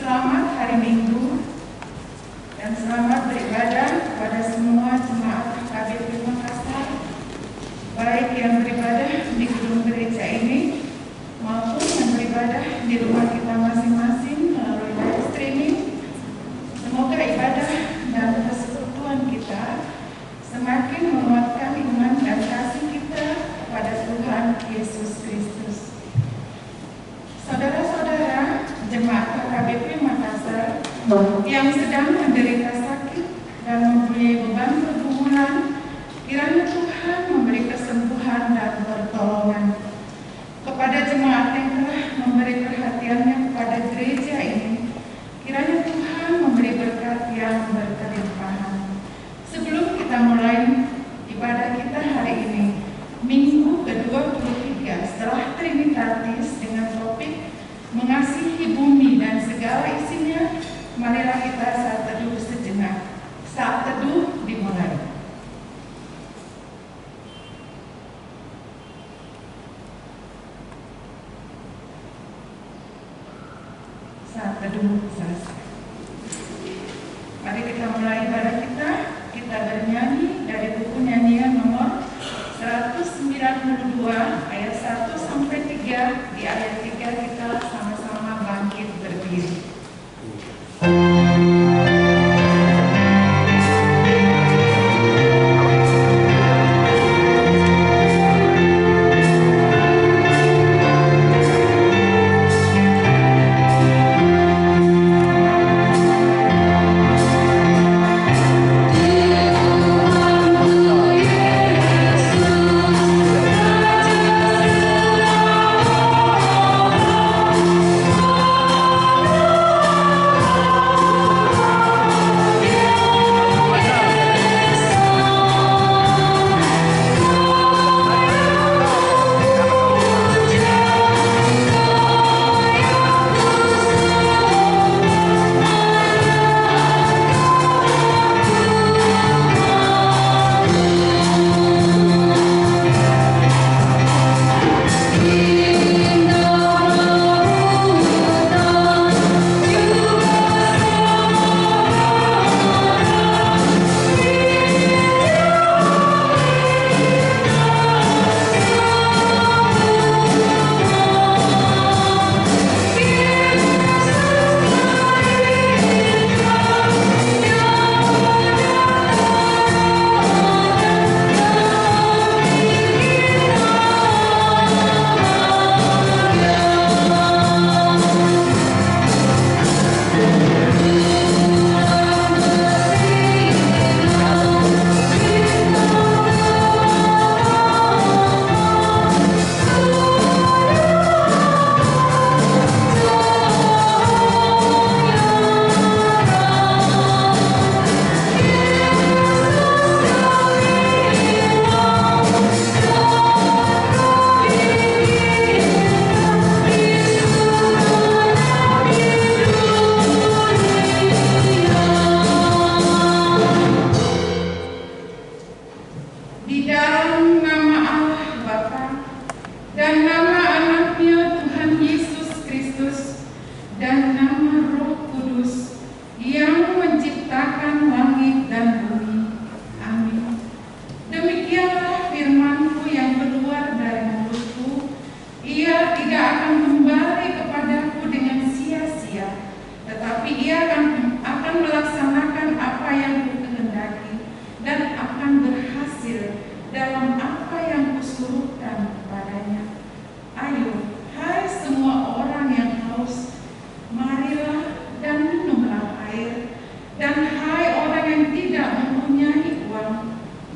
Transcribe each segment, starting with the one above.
Selamat hari Minggu dan selamat beribadah kepada semua jemaat KBP Makassar, baik yang beribadah di gedung gereja ini maupun yang beribadah di rumah kita masing-masing melalui live streaming. Semoga ibadah dan persekutuan kita semakin menguatkan iman dan kasih kita kepada Tuhan Yesus Kristus. Saudara-saudara jemaat KBP Makassar yang sedang menderita sakit dan mempunyai beban pergumulan, kiranya Tuhan memberi kesembuhan dan pertolongan. Kepada jemaat yang telah memberi perhatiannya kepada gereja ini, kiranya Tuhan memberi berkat yang berkelimpahan. Sebelum kita mulai ibadah kita hari ini, Minggu ke-23 setelah Trinitatis dengan topik mengasihi bumi dan segala isinya, marilah kita saat teduh sejenak. Saat teduh dimulai. Saat teduh selesai. Mari kita mulai ibadah kita. Kita bernyanyi dari buku nyanyian nomor 192 ayat 1 sampai 3. Di ayat 3 kita sama-sama bangkit berdiri.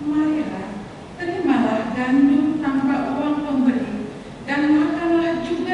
Marilah, terimalah gandum tanpa uang pemberi, dan makanlah juga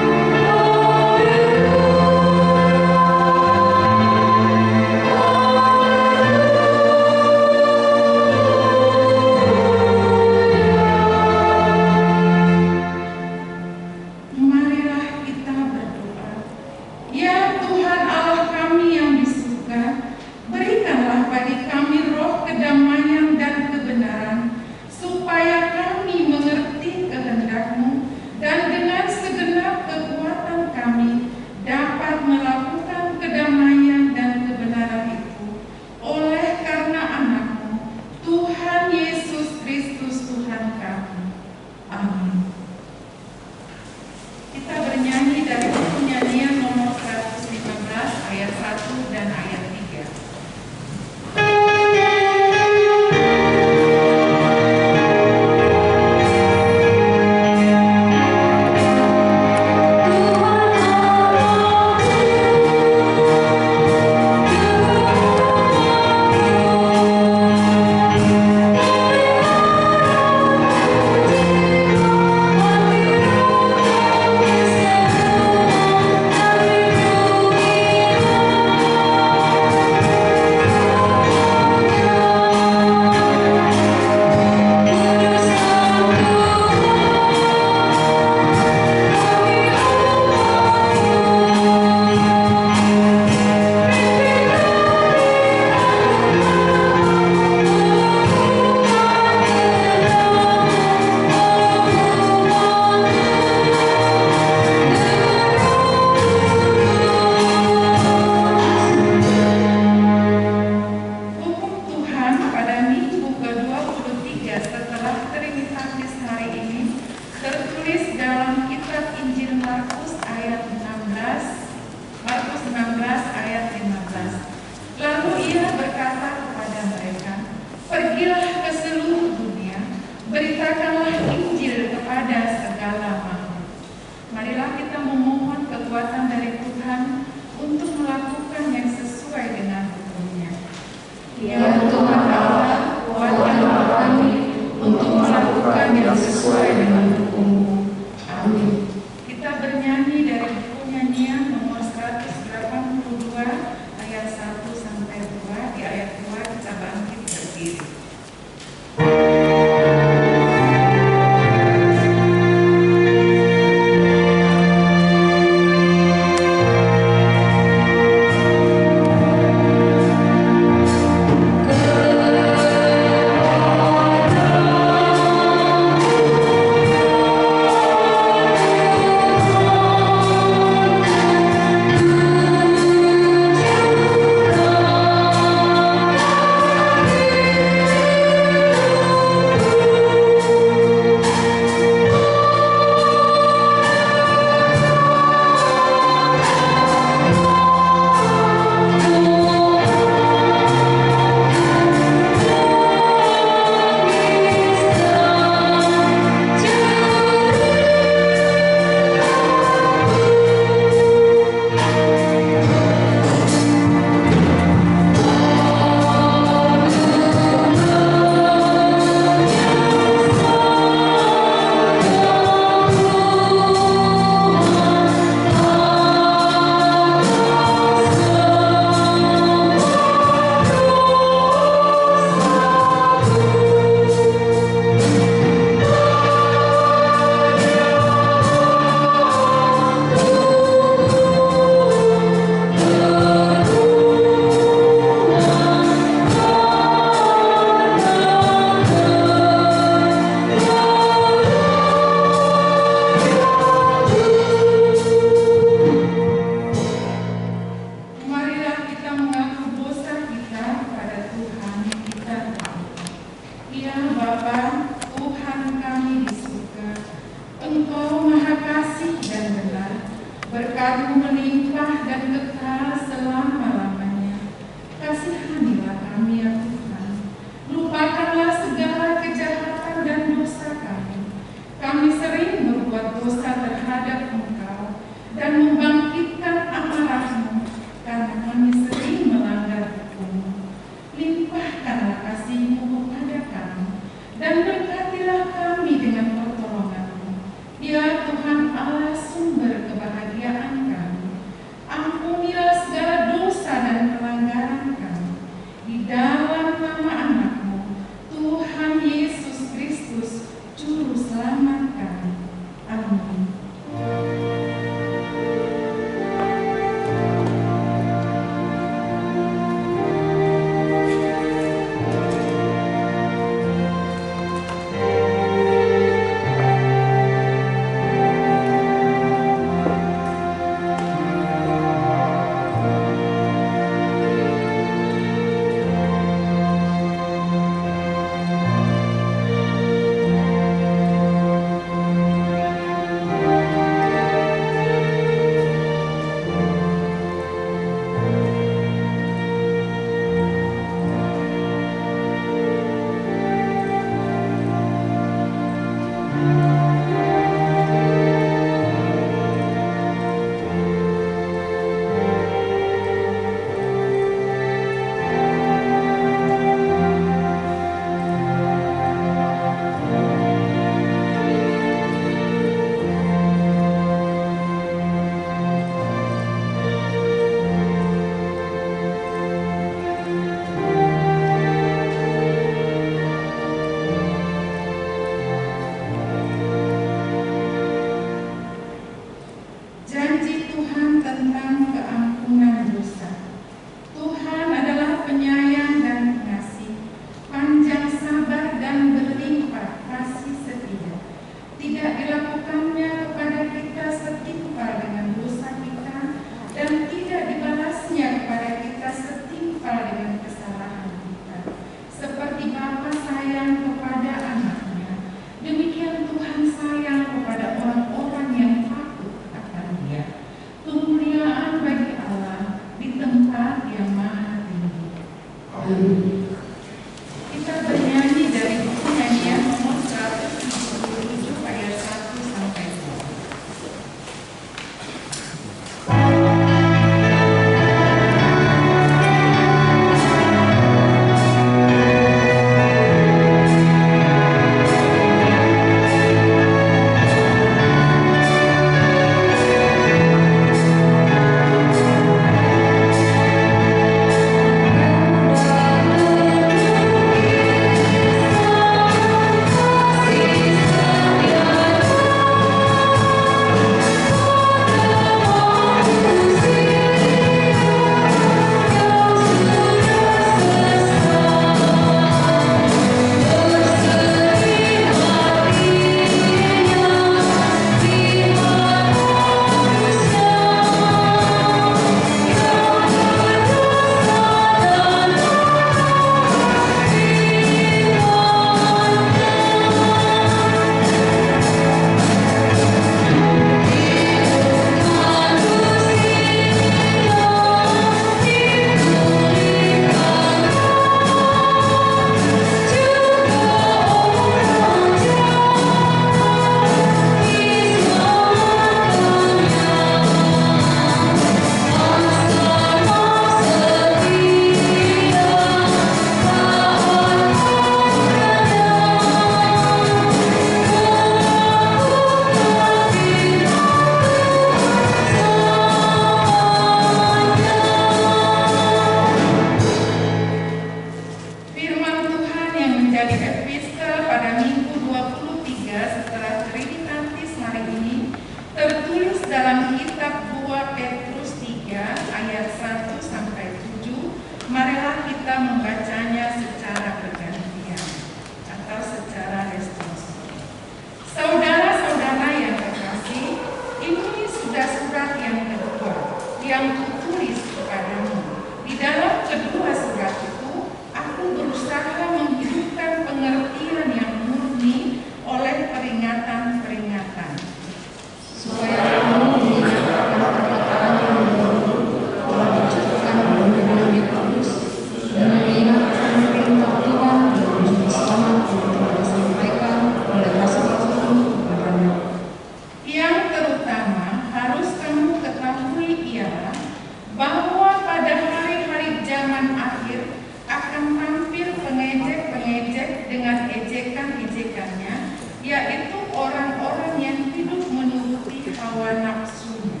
yaitu orang-orang yang hidup menuruti hawa nafsunya.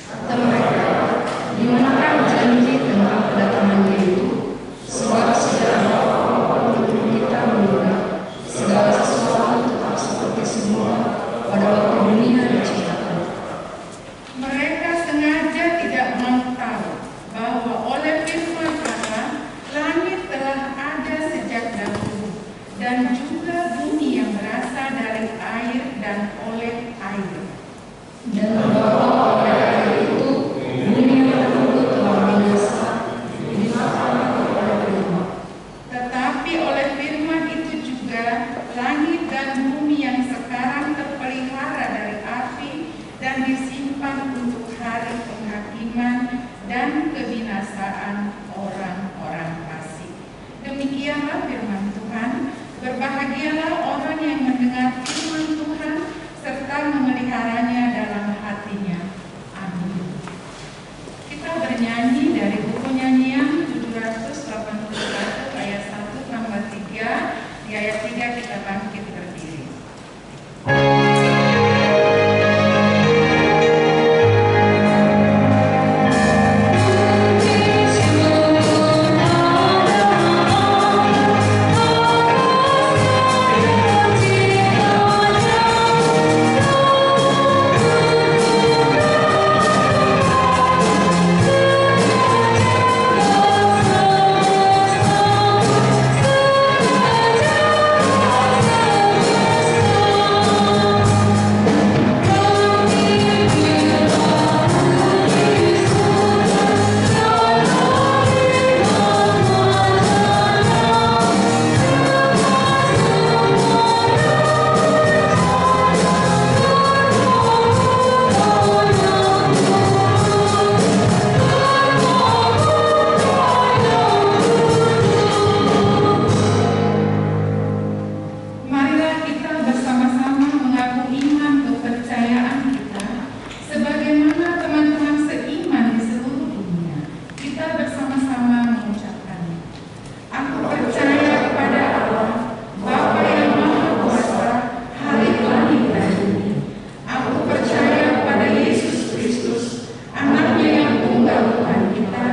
Kata mereka, di manakah janji tentang kedatangannya itu? Sebab sejak awal kita menduga segala sesuatu tetap seperti semula pada waktu dunia diciptakan. Mereka sengaja tidak mau tahu bahwa oleh firman Allah, langit telah ada sejak dahulu, dan juga bumi yang berasal dari air dan oleh air. Dan bahwa oleh air itu bumi yang dahulu telah binasa dimakan oleh firman. Tetapi oleh firman itu juga langit dan bumi yang sekarang terpelihara dari api dan disimpan untuk hari penghakiman dan kebinasaan orang-orang fasik. Demikianlah firman Tuhan. Berbahagialah orang yang mendengar firman Tuhan serta memeliharanya dalam hatinya. Amin. Kita bernyanyi dari buku nyanyian 781 ayat 1 tambah 3. Di ayat 3 kita bangkit berdiri. Marilah kita bersama-sama mengaku iman kepercayaan kita sebagaimana teman-teman seiman di seluruh dunia. Kita bersama-sama mengucapkannya. Aku percaya kepada Allah, Bapa yang Maha Kuasa, Halik langit dan bumi. Aku percaya kepada Yesus Kristus, Anaknya yang tunggal Tuhan kita,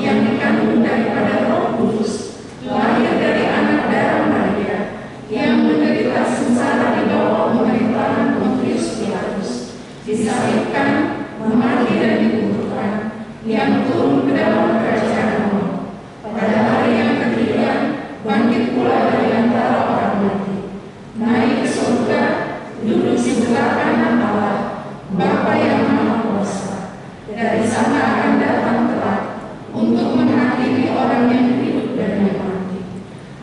yang dikandung daripada Roh Kudus, lahir dari anak darah Maria, yang menderita sengsara di bawah pemerintahan Pontius Pilatus, disalibkan, mati dan dikuburkan, yang turun ke dalam kerajaan Allah. Pada hari yang ketiga, bangkit pula dari antara orang mati, naik ke surga, duduk di sebelah kanan Allah, Bapa yang Maha Kuasa. Dari sana akan datang kelak untuk menghakimi orang yang hidup dan yang mati.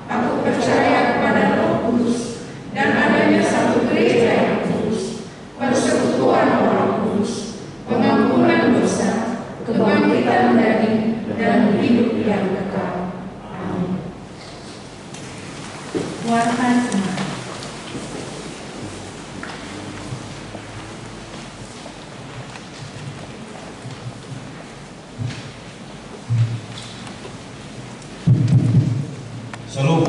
Aku percaya kepada Roh Kudus dan adanya satu gereja yang kudus, persekutuan orang kudus, pengampunan dosa, kebangkitan daging, dan hidup yang kekal. Amin. Warta Jemaat. Shalom.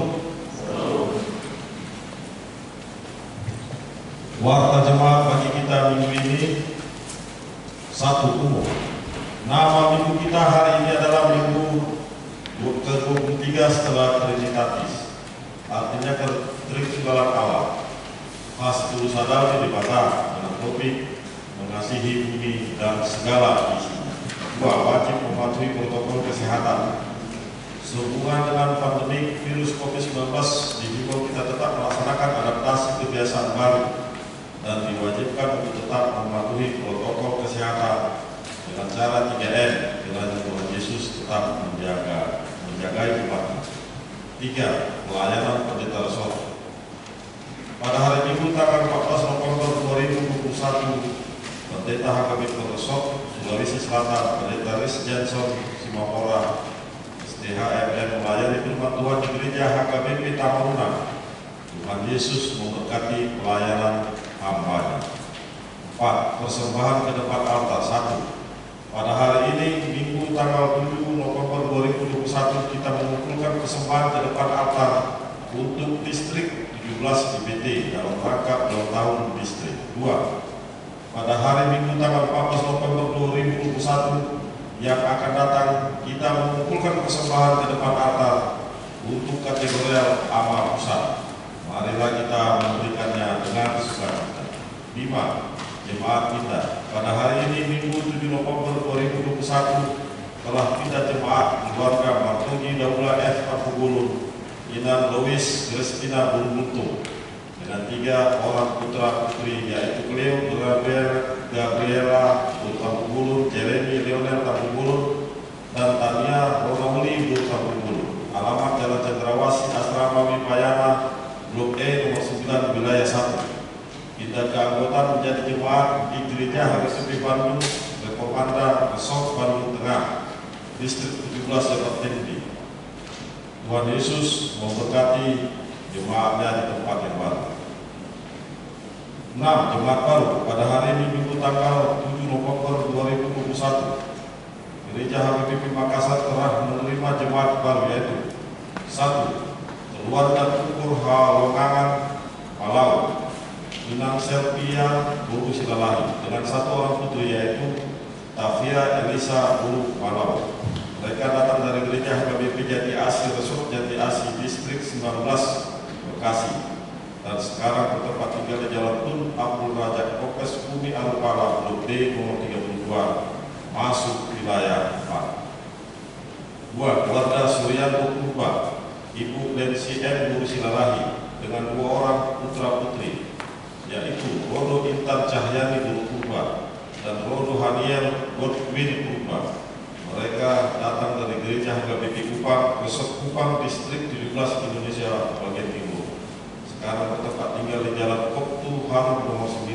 Warta jemaat bagi kita minggu ini satu umum. Nama minggu kita hari ini adalah minggu ke-23 setelah Trinitatis, artinya ketritugalan Allah. Pas dulu sadar dibata dengan topik mengasihi bumi dan segala isinya. Dua, wajib mematuhi protokol kesehatan. Sehubungan dengan pandemi virus COVID-19, dihimbau kita tetap melaksanakan adaptasi kebiasaan baru dan diwajibkan untuk tetap mematuhi protokol kesehatan dengan cara 3M, kiranya Tuhan Yesus tetap menjagai umatnya. 3. Pelayanan pendeta resort. Pada hari Minggu tanggal 14 November 2021, Pendeta HKB Resort Sulawesi Selatan, Pendeta Riz Jansson Simapora STHMM melayani firman Tuhan di gereja HKBP Tamaruna. Tuhan Yesus memberkati pelayanan hamba-Nya. 4. Persembahan ke depan altar. 1. Pada hari ini, Minggu tanggal 7 November 2021, kita mengumpulkan persembahan ke depan altar untuk distrik di 17 IPT dalam rangka ulang tahun distrik. 2. Pada hari Minggu tanggal 14 November 2021 yang akan datang, kita mengumpulkan persembahan ke depan altar untuk kategorial amal pusat. Marilah kita memberikannya dengan sukacita. 5. Jemaat kita pada hari ini Minggu 7 November 2021 telah kita jemaat keluarga Martogi Daula F. Kapugulun, Inan Lois Grestina Bulbunto dengan 3 orang putra putri, yaitu Cleo Gabriela Bulbunto, Jeremy Leonel Bulbunto, dan Tania Ronamuli Bulbunto. Alamat Jalan Cendrawasih, Asrama Wipayana, Blok E nomor 9, wilayah 1. Kita keanggotaan menjadi jemaat di Gereja HGBP Bandung, Rekomanda Resort Bandung Tengah, Distrik 17 Jakarta Tinggi. Tuhan Yesus memberkati jemaatnya di tempat yang baru. 6. Jemaat baru pada hari ini Minggu tanggal 7 November 2021. Gereja HGBP Makassar telah menerima jemaat baru, yaitu 1. Keluarga Tukur Halongangan Palau, Inang Selvia Buru Silalahi dengan 1 orang putri, yaitu Tavia Elisa Buru Palau. Mereka datang dari gereja HKBP Jati Asih Resort Jati Asih Distrik 19 Bekasi dan sekarang bertempat tinggal di Jalan Tun Abdul Rajak Kokes Bumi Alpala Blok D nomor 32 masuk wilayah 4. 2. Keluarga Suryanto Purba, Ibu Lensi M. Buru Silalahi dengan 2 orang putra putri, yaitu Rodo Intan Cahyani Buru Purba dan Rodo Haniel Godwin Purba. Mereka datang dari gereja HKBP Kupang, Resort Kupang, Distrik 17 Indonesia bagian timur. Sekarang bertempat tinggal di Jalan Koptu Harum nomor 9,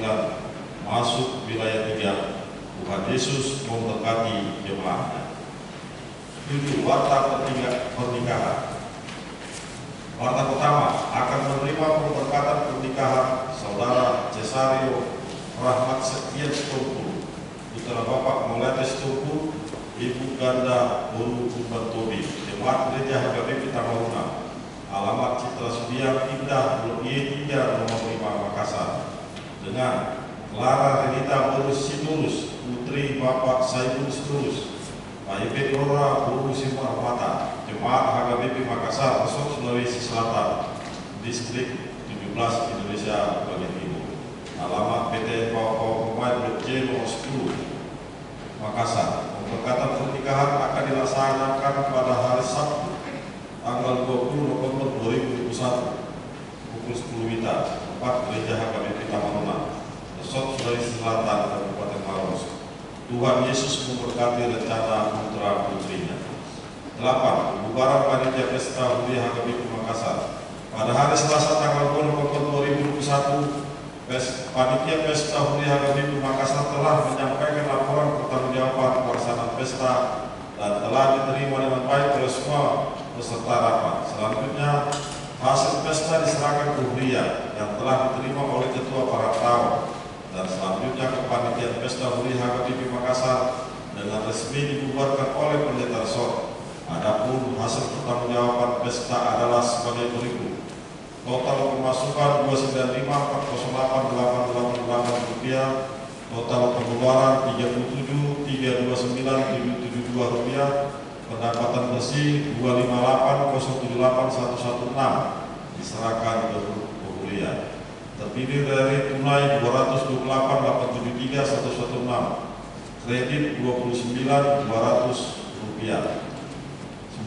masuk wilayah 3. Tuhan Yesus memberkati jemaatnya. 7. Warta pernikahan. Warta pertama akan menerima pemberkatan pernikahan Saudara Cesario Rahmat Sekian Stumpul, putra Bapak Moletes Stumpul, Ibu Ganda Buru Bantobi, jemaat gereja HKBP Tamaruna. Alamat Citra Sudiang Indah Blok Y3 nomor 5 Makassar, dengan Clara Renita Buru Siturus, putri Bapak Saibun Siturus, Pak Ibe Lora Buru Simar Mata, jemaat HKBP Makassar, Resort Sulawesi Selatan, Distrik 17 Indonesia bagian timur. Alamat PT Pawai Blok J nomor 10 Makassar. Pemberkatan pernikahan akan dilaksanakan pada hari Sabtu tanggal 20 November 2021 pukul 10 WITA, tempat gereja HKBP Tamaruna, Resort Sulawesi Selatan, Kabupaten Maros. Tuhan Yesus memberkati rencana putra putrinya. 8. Pembubaran panitia pesta Huria HKBP Makassar. Pada hari Selasa tanggal 2 November 2021, Panitia Pesta Huria HKBP Makassar telah menyampaikan laporan pertanggungjawaban pelaksanaan pesta dan telah diterima dengan baik oleh semua peserta rapat. Selanjutnya, hasil pesta diserahkan ke Huria yang telah diterima oleh Ketua Paratau, dan selanjutnya ke Panitia Pesta Huria HKBP Makassar dengan resmi dibubarkan oleh Pendeta Resort. Adapun hasil pertanggungjawaban pesta adalah sebagai berikut. Total pemasukan Rp298.888, total pengeluaran Rp37.329.772, pendapatan bersih Rp258.078.116 diserahkan ke Huria. Terdiri dari tunai Rp228.873.116, kredit Rp29.200.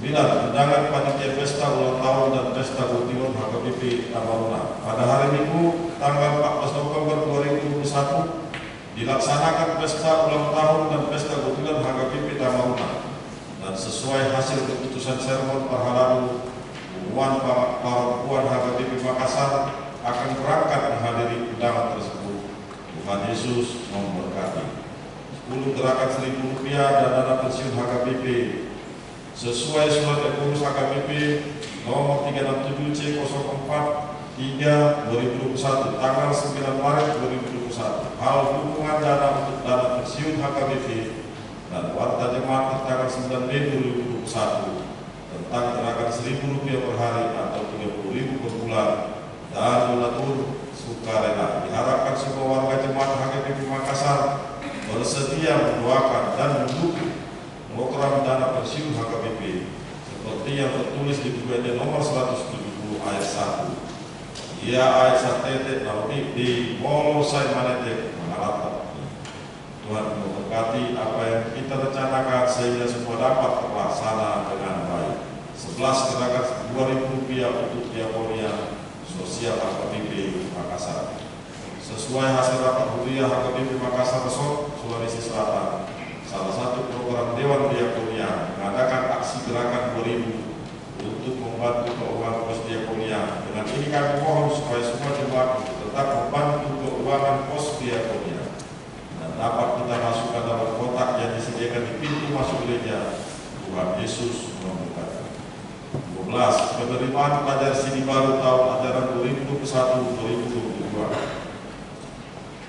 9. Undangan panitia pesta ulang tahun dan pesta gutiwan HKBP Tamaruna. Pada hari Minggu tanggal 14 November 2021 dilaksanakan pesta ulang tahun dan pesta gutiwan HKBP Tamaruna, dan sesuai hasil keputusan sermon Parhalalu, Umuman Perempuan HKBP Makassar akan berangkat menghadiri undangan tersebut. Tuhan Yesus memberkati. 10. Gerakan Rp1.000 dan dana pensiun HKBP sesuai surat pengurus HKBP nomor 367C04-3/2021 tanggal 9 Maret 2021. Hal dukungan dana untuk dana pensiun HKBP dan warta jemaat tanggal 9 Mei 2021 tentang gerakan Rp1.000 per hari atau Rp30.000 per bulan dan donatur sukarela. Diharapkan semua warga jemaat HKBP Makassar bersedia mendoakan dan mendukung program dana pensiun HKBP seperti yang tertulis di BUMD nomor 170 ayat 1. Ia ayat 1 nanti di Molosai Manetek mengharapkan Tuhan memberkati apa yang kita rencanakan sehingga semua dapat terlaksana dengan baik. 11 gerakan Rp2.000 untuk diakonia sosial HKBP Makassar. Sesuai hasil rapat huriah HKBP Makassar Resort, Sulawesi Selatan, salah satu program Dewan Diakonia mengadakan aksi gerakan 2000 untuk membantu keuangan pos diakonia. Dengan ini kami mohon supaya semua jemaat tetap membantu keuangan pos diakonia dan dapat kita masukkan dalam kotak yang disediakan di pintu masuk gereja. Tuhan Yesus memberkati. 12. Penerimaan pelajar sini baru tahun ajaran 2021-2022.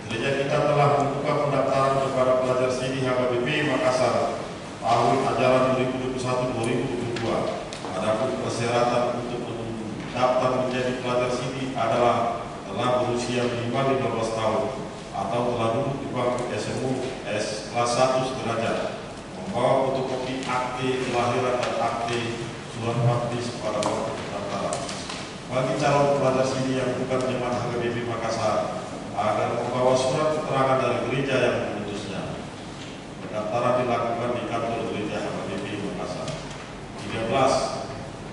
Gereja kita telah membuka pendaftaran kepada pelajar sini HKBP Makassar tahun ajaran 2021-2022. Adapun persyaratan untuk mendaftar menjadi pelajar sini adalah telah berusia minimal 15 tahun atau telah duduk di bangku SMU S kelas 1 sederajat, membawa fotokopi akte kelahiran dan akte surat baptis pada waktu pendaftaran. Bagi calon pelajar sini yang bukan jemaat HKBP Makassar, agar membawa surat keterangan dari gereja yang memutusnya. Pendaftaran dilakukan di kantor gereja HKBP Makassar. 13.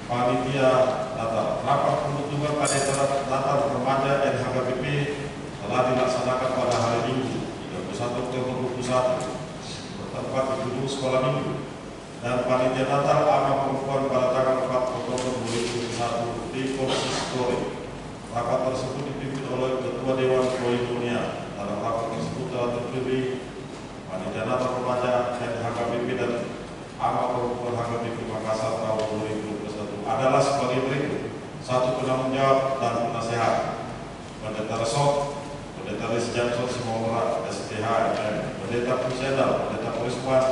Panitia Natal. Rapat pembentukan panitia Natal remaja NHKBP telah dilaksanakan pada hari Minggu 31 Oktober 2021 bertempat di gedung sekolah minggu, dan panitia Natal anak perempuan pada tanggal 4 Oktober 2021 di Konsistori. Rapat tersebut dipimpin oleh Ketua Dewan Koinonia. Dalam rapat tersebut telah terpilih panitia Natal remaja NHKBP dan anak perempuan HKBP Makassar tahun 2021 adalah sebagai berikut: 1. Penanggung jawab dan penasehat Pendeta Resort, Pendeta Lis Jansor Simomora STH, Pendeta Pusedal, Pendeta Polisman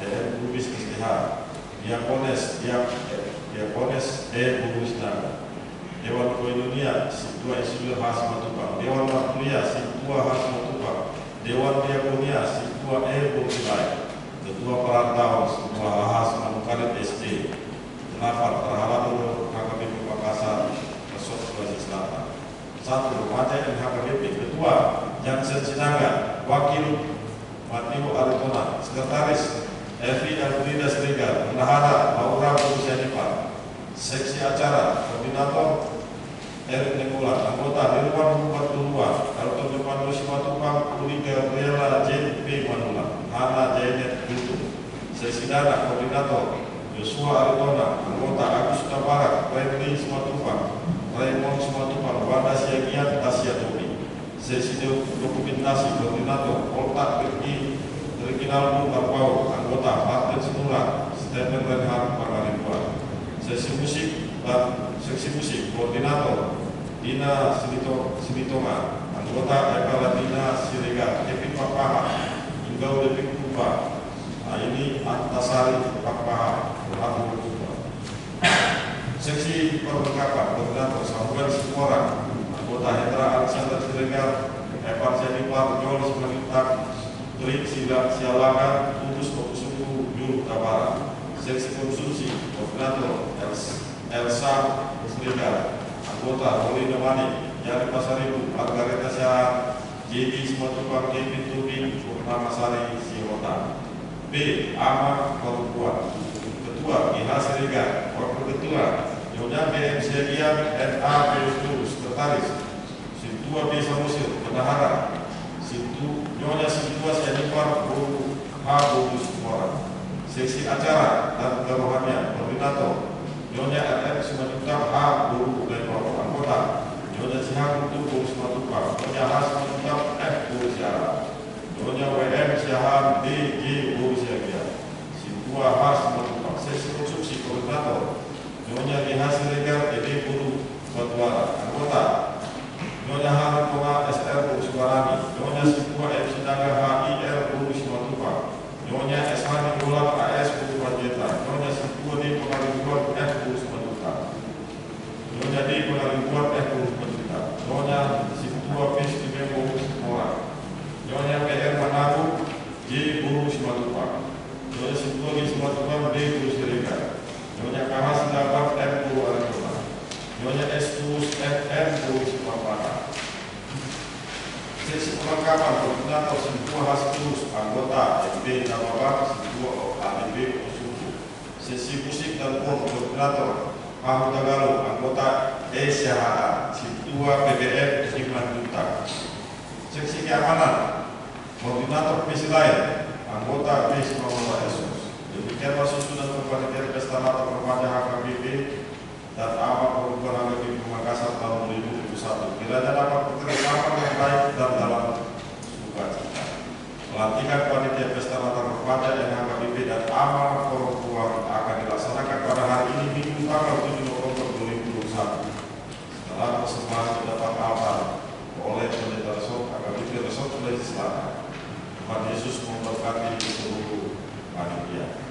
DM Bubis STH, Diakones Bubis Naga, Dewan Koinonia Situa Insinyur Hasmatupang, Dewan Martulia Situa Hasmatupang, Dewan Diakonia Situa Bukilai, Ketua Perantauan Situa Hasmatukalit SD. 8. Terhadap HKBP Makassar Resort Sulawesi Selatan. 1. Remaja NHKBP. Ketua Jansen Sinaga, Wakil Matio Aritona, Sekretaris Evi Alfrida Srigar, Bendahara Laura Busianipar, Seksi Acara Koordinator Erik Nikola, Anggota Dirwan Bupati Duluan, Dr. Jepang Simatupang, Uli Gabriela JP Manula, Hana Jainet Bintu, Seksi Dana Koordinator Joshua Aritona, Anggota Agus Tabarak, Redli Simatupang, Raymond Simatupang, Wanda Siagian Tasya Tobi, Seksi Dokumentasi Koordinator Poltak Rikinaldo Karpau, Anggota Martin Sinura, Stephen Renhard Pangalimbuan. Seksi musik Koordinator Dina Silitonga, Anggota Eka Latina Siriga, Kevin Pakpaha, Inggau Depik Kupa, ini Antasari Pakpaha, Rabu Kupa. Seksi perlengkapan Koordinator Samuel Siporang, Anggota Hendra Alexander Sirigar, Evan Senipar, Jolis Melintak, Trik Sialaga, Kudus Kokusuku, Juru Tabara. Seksi konsumsi Koordinator Elsa Srigar, Anggota Roli Domani, Jari Pasaribu, Margareta Syah, JD Simatupang, Kevin Tubing, Purnama Sari Siota. B. Ama Perempuan. Ketua IH Srigar, Wakil Ketua Nyonya BM Siagian NA P10, Sekretaris Sintua B. Samosir, Bendahara Nyonya Sintua Sianipar Buru H. Bubus Mora. Seksi Acara dan Kerohanian Koordinator Nyonya RM Simatupang H. Buru Lekor. Anggota Nyonya Sihang Tubuh Simatupang, Nyonya H. Simatupang F. Buru Siara, Nyonya WM Siahan D. G. Buru Siagia, Sintua H. Simatupang. Seksi Konstruksi Koordinator Nyonya GH Siregar ED Buru Batuara. Anggota Nyonya Harun Koma SR Buru Subarani, Nyonya Sintua M. Sinaga HIR Buru Simatupang, Nyonya SH Ninggolan AS Buru Panjeta, Nyonya Sintua D. Pengalimbuan F. Buru Simatupang, Nyonya D. Pengalimbuan F. Buru Simatupang. kelengkapan koordinator Sintua Hastus, anggota FB Nababak, Sintua ADB Usuku. Sesi musik dan pon koordinator Pahu Tagalo, anggota ESHA, Sintua PBM Hikmat Duta. Seksi keamanan koordinator PC lain, anggota PC Maulana Yesus. Demikianlah susunan kepanitiaan Pesta Natal Remaja HKBP dan amat perubahan HKBP Makassar tahun 2021. Kiranya dapat berkesinambungan yang baik dan dalam sukacita. Pelantikan panitia Pesta Natal Remaja yang HKBP dan amat perempuan akan dilaksanakan pada hari ini Minggu tanggal 7 November 2021. Setelah persembahan mendapat altar oleh Pendeta Resort HKBP Resort Sulawesi Selatan. Tuhan Yesus memberkati seluruh panitia.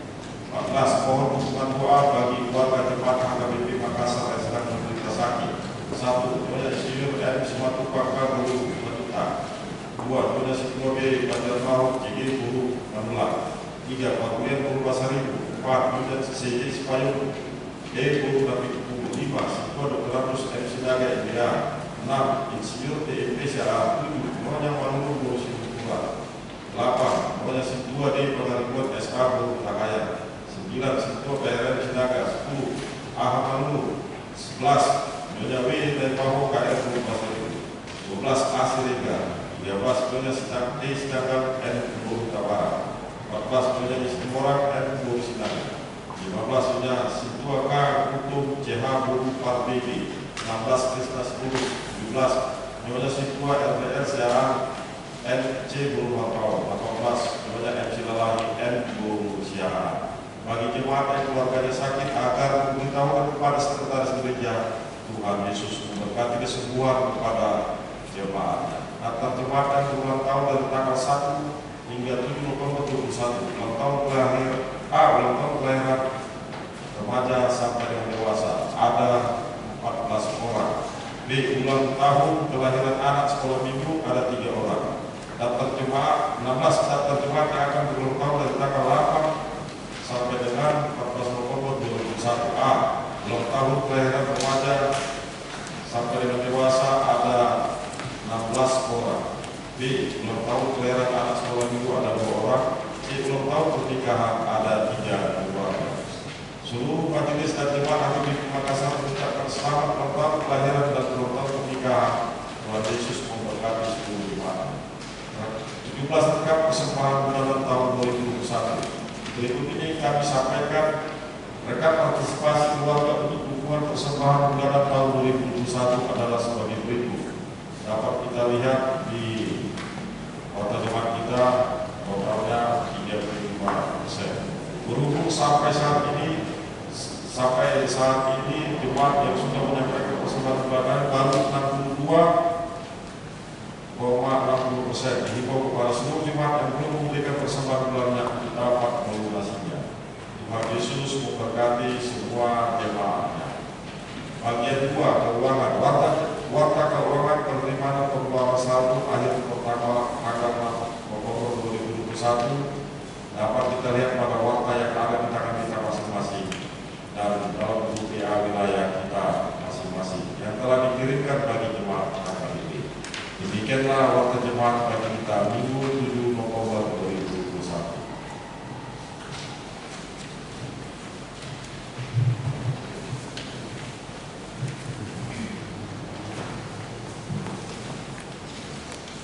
14. Pohon dukungan doa bagi keluarga jemaat HKBP Makassar yang sedang menderita sakit. 1. Doa Insinyur M. Simatupaka Guru Matuta. 2. Doa Sintua B. Banjarmaru JG Guru Manulang. 3. Paguyan Guru Pasaribu. 4. Doa CCJ Sipayung E. Guru David Guru. 5. Sintua Dr. Randus M. Sinaga MBA. 6. Insinyur TMP Syara. 7. Doa Manulu Guru Sintua. 8. Doa Sintua D. Pengaribuan SK Guru Takaya. 9. Sintua PRN Sinaga. 10. Ahamanu. 11. Nyonya W. dan Paho KR Guru Pasaribu. 12. Asiriga. 13. Nyonya Sedangkan N. Guru Tabara. 14. Nyonya Istimorang N. Guru Sinaga. 15. Nyonya Sintua K. Kutum CH Guru Parbibi. 16. Krisna 10. 17. Nyonya Sintua RTR Siaran N. C. Guru Hapau. 18. Nyonya MC Lalahi N. Guru Siaran. Bagi jemaat yang keluarganya sakit agar memberitahukan kepada sekretaris gereja, Tuhan Yesus memberkati kesembuhan kepada jemaatnya. Natal jemaat yang berulang tahun dari tanggal 1 hingga 7 November 2021, ulang tahun kelahiran remaja sampai dengan dewasa ada 14 orang. B. Ulang tahun kelahiran anak sekolah minggu ada 3 orang. Daftar jemaat 16 daftar jemaat yang akan berulang tahun dari tanggal 8 sampai dengan 14 November 2021. A. Ulang tahun kelahiran remaja sampai dengan dewasa ada 16 orang. B. Ulang tahun kelahiran anak sekolah minggu ada 2 orang. C. Ulang tahun pernikahan ada 3 orang. Seluruh majelis dan jemaat HKBP Makassar mengucapkan selamat ulang tahun kelahiran dan ulang tahun pernikahan. Tuhan Yesus memberkati seluruh jemaat. 17 rekap persembahan bulanan tahun 2021. Berikut ini kami sampaikan rekap partisipasi keluarga untuk dukungan persembahan bulanan tahun 2021 adalah sebagai berikut. Dapat kita lihat di kota jemaat kita totalnya 35%. Berhubung sampai saat ini jemaat yang sudah menyampaikan persembahan bulanan baru 62,60%. Dihimbau kepada seluruh jemaat yang belum memberikan persembahan bulanannya dapat melunasinya. Tuhan Yesus memberkati semua jemaatnya. Bagian 2, keuangan. Warta keuangan penerimaan pengeluaran saldo akhir pertama tanggal 6 November 2021 dapat kita lihat pada warta yang ada di tangan kita masing-masing dan dalam buku PA wilayah kita masing-masing yang telah dikirimkan bagi jemaat HKBP. Demikianlah warta jemaat bagi kita Minggu 7 November 2021.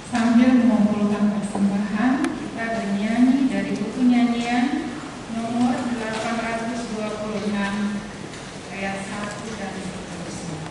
Sambil mengumpulkan persembahan, kita bernyanyi dari buku nyanyian nomor 826 ayat 1 dan seterusnya.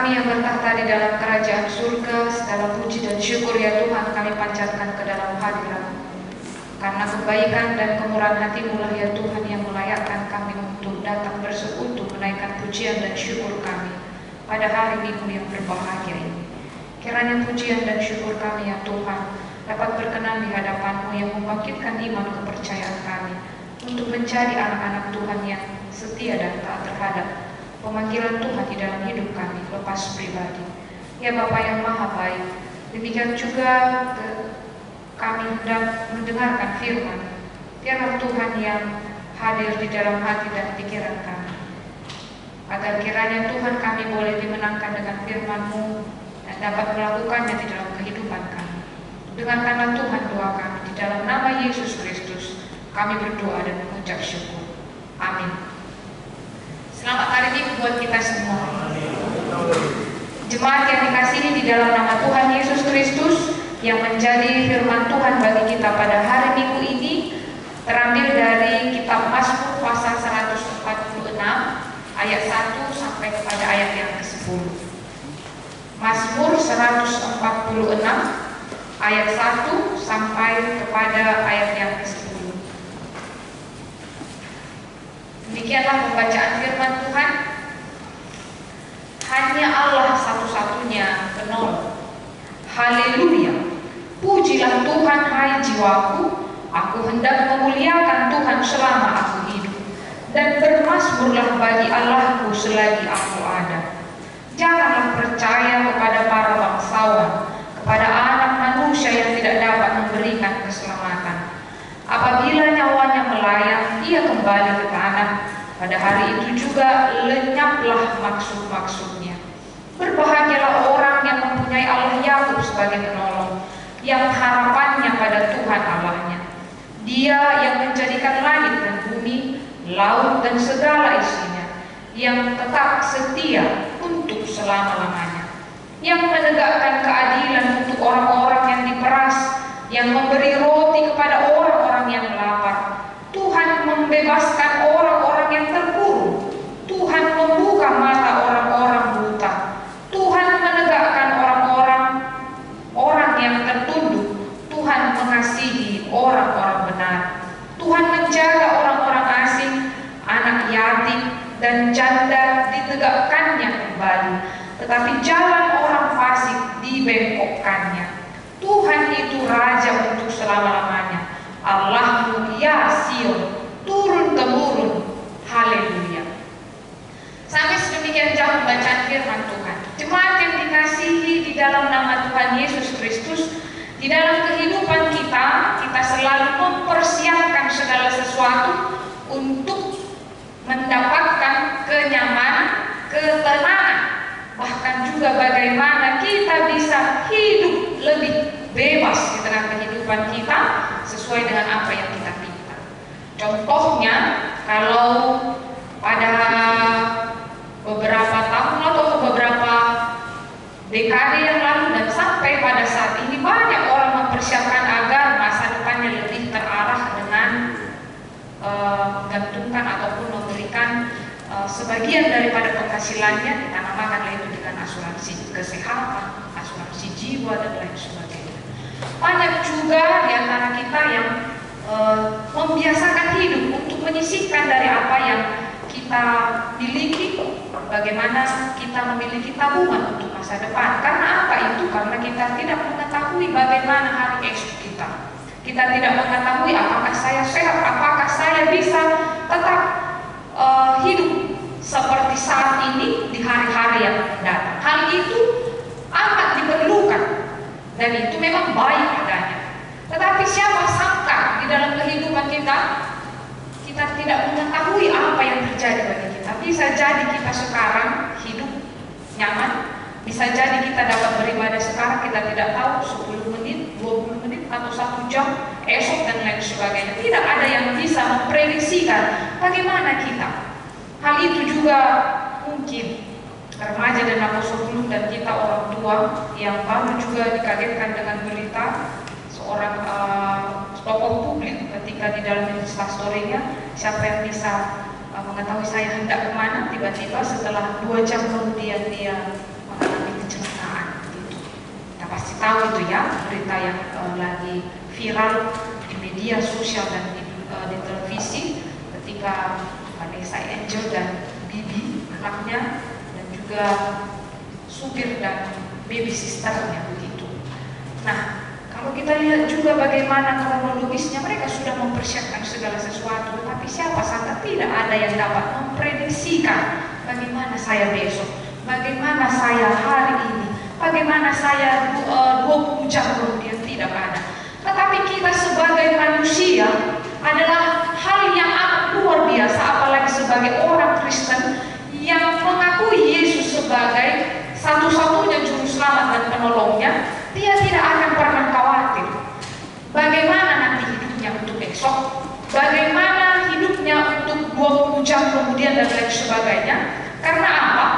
kami yang bertahta di dalam kerajaan surga, segala puji dan syukur ya Tuhan kami panjatkan ke dalam hadirat-Mu. Karena kebaikan dan kemurahan hati-Mu lah ya Tuhan yang melayakkan kami untuk datang bersekutu menaikkan pujian dan syukur kami pada hari Minggu yang berbahagia ini. Kiranya pujian dan syukur kami ya Tuhan dapat berkenan di hadapan-Mu yang membangkitkan iman kepercayaan kami untuk menjadi anak-anak Tuhan yang setia dan taat terhadap pemanggilan Tuhan di dalam hidup kami lepas pribadi. Ya Bapa yang Maha Baik, demikian juga kami hendak mendengarkan firman Tuhan yang hadir di dalam hati dan pikiran kami. Agar kiranya Tuhan kami boleh dimenangkan dengan firman-Mu dan dapat melakukannya di dalam kehidupan kami. Dengarkanlah Tuhan doa kami di dalam nama Yesus Kristus. Kami berdoa dan mengucap syukur. Amin. Selamat hari Minggu buat kita semua. Jemaat yang dikasihi di dalam nama Tuhan Yesus Kristus, yang menjadi firman Tuhan bagi kita pada hari Minggu ini terambil dari kitab Mazmur pasal 146 ayat 1 sampai kepada ayat yang ke-10. Mazmur 146 ayat 1 sampai kepada ayat yang ke-10. Demikianlah pembacaan firman Tuhan. Hanya Allah satu-satunya penolong. Haleluya. Pujilah Tuhan hai jiwaku. Aku hendak memuliakan Tuhan selama aku hidup, dan bermazmurlah bagi Allahku selagi aku ada. Janganlah percaya kepada para bangsawan, kepada anak manusia yang tidak dapat memberikan keselamatan. Apabila nyawanya melayang, ia kembali ke tanah. Pada hari itu juga lenyaplah maksud-maksudnya. Berbahagialah orang yang mempunyai Allah Yakub sebagai penolong, yang harapannya pada Tuhan Allahnya. Dia yang menjadikan langit dan bumi, laut dan segala isinya, yang tetap setia untuk selama-lamanya, yang menegakkan keadilan untuk orang-orang yang diperas, yang memberi roti kepada orang-orang yang lapar. Tuhan membebaskan orang-orang yang terkurung. Tuhan membuka mata orang-orang buta. Tuhan menegakkan orang yang tertunduk. Tuhan mengasihi orang-orang benar. Tuhan menjaga orang-orang asing, anak yatim dan janda ditegakkannya kembali. Tetapi jalan orang fasik dibengkokkannya. Tuhan itu Raja untuk selama-lamanya. Allahmu ya Sion, turun-temurun. Haleluya. Sampai sedemikian jauh bacaan firman Tuhan. Jemaat yang dikasihi di dalam nama Tuhan Yesus Kristus, di dalam kehidupan kita selalu mempersiapkan segala sesuatu untuk mendapatkan kenyamanan, ketenangan, bahkan juga bagaimana kita bisa hidup lebih bebas di tengah kehidupan kita sesuai dengan apa yang kita minta. Contohnya, kalau pada beberapa tahun atau beberapa dekade yang lalu dan sampai pada saat ini, banyak orang mempersiapkan agar masa depannya lebih terarah dengan menggantungkan ataupun memberikan sebagian daripada penghasilannya ditanamkan itu dengan asuransi kesehatan, asuransi jiwa dan lain sebagainya. Banyak juga di antara kita yang membiasakan hidup untuk menyisihkan dari apa yang kita miliki, bagaimana kita memiliki tabungan untuk masa depan. Karena apa itu? Karena kita tidak mengetahui bagaimana hari esok kita. Kita tidak mengetahui apakah saya sehat, apakah saya bisa tetap hidup seperti saat ini di hari-hari yang datang. Hal itu amat diperlukan dan itu memang baik adanya. Tetapi siapa sangka di dalam kehidupan kita tidak mengetahui apa yang terjadi bagi kita. Bisa jadi kita sekarang hidup nyaman, bisa jadi kita dapat beribadah sekarang, kita tidak tahu 10 menit, 20 menit atau 1 jam esok dan lain sebagainya. Tidak ada yang bisa memprediksikan bagaimana kita. Hal itu juga mungkin remaja dan sebelum dan kita orang tua yang baru juga dikagetkan dengan berita seorang tokoh publik ketika di dalam instastory-nya, siapa yang bisa mengetahui saya hendak kemana, tiba-tiba setelah 2 jam kemudian dia pasti tahu itu ya, berita yang lagi viral di media sosial dan di televisi ketika Vanessa Angel dan Bibi anaknya dan juga supir dan baby sisternya begitu. Nah, kalau kita lihat juga bagaimana kronologisnya, mereka sudah mempersiapkan segala sesuatu, tapi siapa sangka tidak ada yang dapat memprediksikan bagaimana saya besok, bagaimana saya hari ini, bagaimana saya 20 jam kemudian, tidak ada. Tetapi kita sebagai manusia adalah hal yang amat luar biasa, apalagi sebagai orang Kristen yang mengakui Yesus sebagai satu-satunya juru selamat dan penolongnya. Dia tidak akan pernah khawatir bagaimana nanti hidupnya untuk besok, bagaimana hidupnya untuk 20 jam kemudian dan lain sebagainya. Karena apa?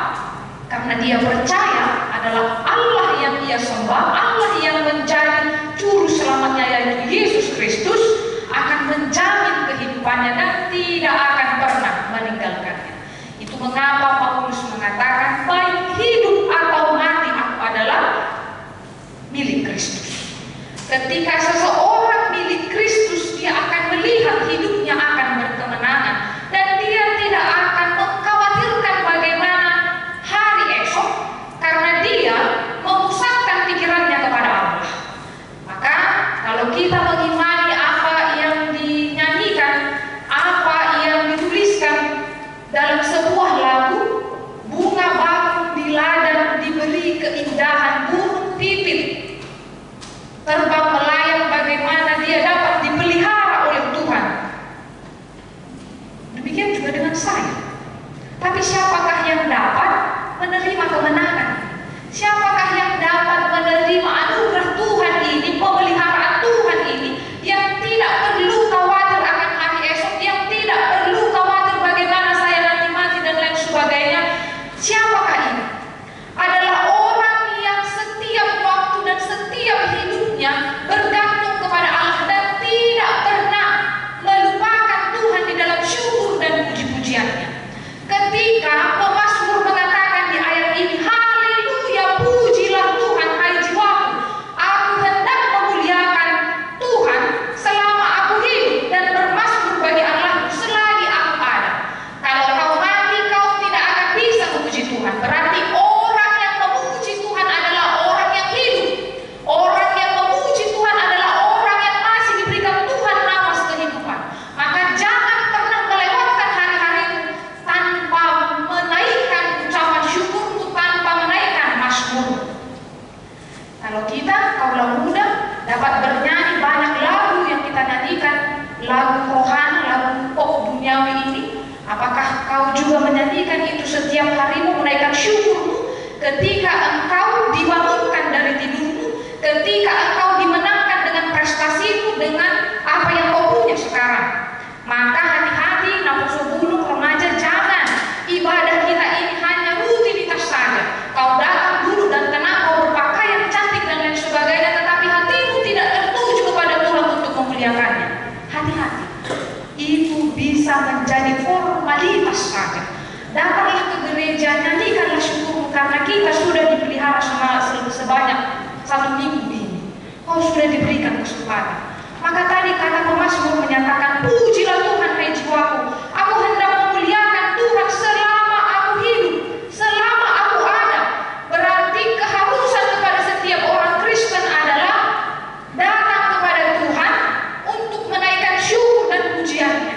Karena dia percaya adalah Allah yang ia sembah, Allah yang menjadi juru selamatnya yaitu Yesus Kristus akan menjamin kehidupannya dan tidak akan pernah meninggalkannya. Itu mengapa Paulus mengatakan baik hidup atau mati aku adalah milik Kristus. Ketika seseorang milik Kristus, dia akan melihat hidupnya akan berkemenangan dan dia tidak akan mengkhawatirkan bagaimana hari esok karena dia memusatkan pikirannya kepada Allah. Maka kalau kita mengimani apa yang dinyanyikan, apa yang dituliskan dalam sebuah lagu, bunga bakung di ladang diberi keindahan burung pipit terbang melayang, bagaimana dia dapat dipelihara oleh Tuhan. Demikian juga dengan saya. Tapi siapakah yang dapat menerima kemenangan? Siapakah yang dapat menerima anugerah Tuhan ini, pemeliharaan Tuhan ini, yang tidak perlu khawatir akan hari esok, yang tidak perlu khawatir bagaimana saya nanti mati dan lain sebagainya? Siapakah ini? Adalah orang yang setiap waktu dan setiap hidupnya bergantung kepada Allah dan tidak pernah melupakan Tuhan di dalam syukur dan puji-pujiannya. Ketika pemazmur mengatakan di ayat ini, haleluya, pujilah Tuhan hai jiwaku, aku hendak memuliakan Tuhan selama aku hidup dan bermazmur bagi Allahku selagi aku ada. Kalau kau mati, kau tidak akan bisa memuji Tuhan. Berarti orang yang memuji Tuhan adalah orang yang hidup. Orang yang memuji Tuhan adalah orang yang masih diberikan Tuhan nafas kehidupan. Maka jangan pernah melewatkan hari-harimu tanpa menaikkan ucapan syukurmu, tanpa menaikkan mazmur. Kalau kita, kaulah muda, dapat bernyanyi banyak lagu yang kita nyanyikan, lagu rohani, lagu pop duniawi ini. Apakah kau juga menyanyikan itu setiap harimu, menaikkan syukurmu ketika engkau dibangunkan dari tidurmu, ketika engkau dimenangkan dengan prestasimu, dengan apa yang kau punya sekarang? Maka hati-hati, nafsu bulung remaja, jangan ibadah kita ini hanya rutinitas saja. Kau datang dulu dan tenang, kau berpakaian cantik dan lain sebagainya, tetapi hatimu tidak tertuju kepada Tuhan untuk memuliakannya. Hati-hati, itu bisa menjadi formalitas saja. Datanglah ke gereja, nyanyikanlah syukurmu karena kita sudah dipelihara sebanyak 1 minggu ini. Kau sudah diberikan kesempatan. Maka tadi kata pemazmur menyatakan, pujilah Tuhan hai jiwaku, aku hendak memuliakan Tuhan selama aku hidup, selama aku ada. Berarti keharusan kepada setiap orang Kristen adalah datang kepada Tuhan untuk menaikkan syukur dan pujiannya.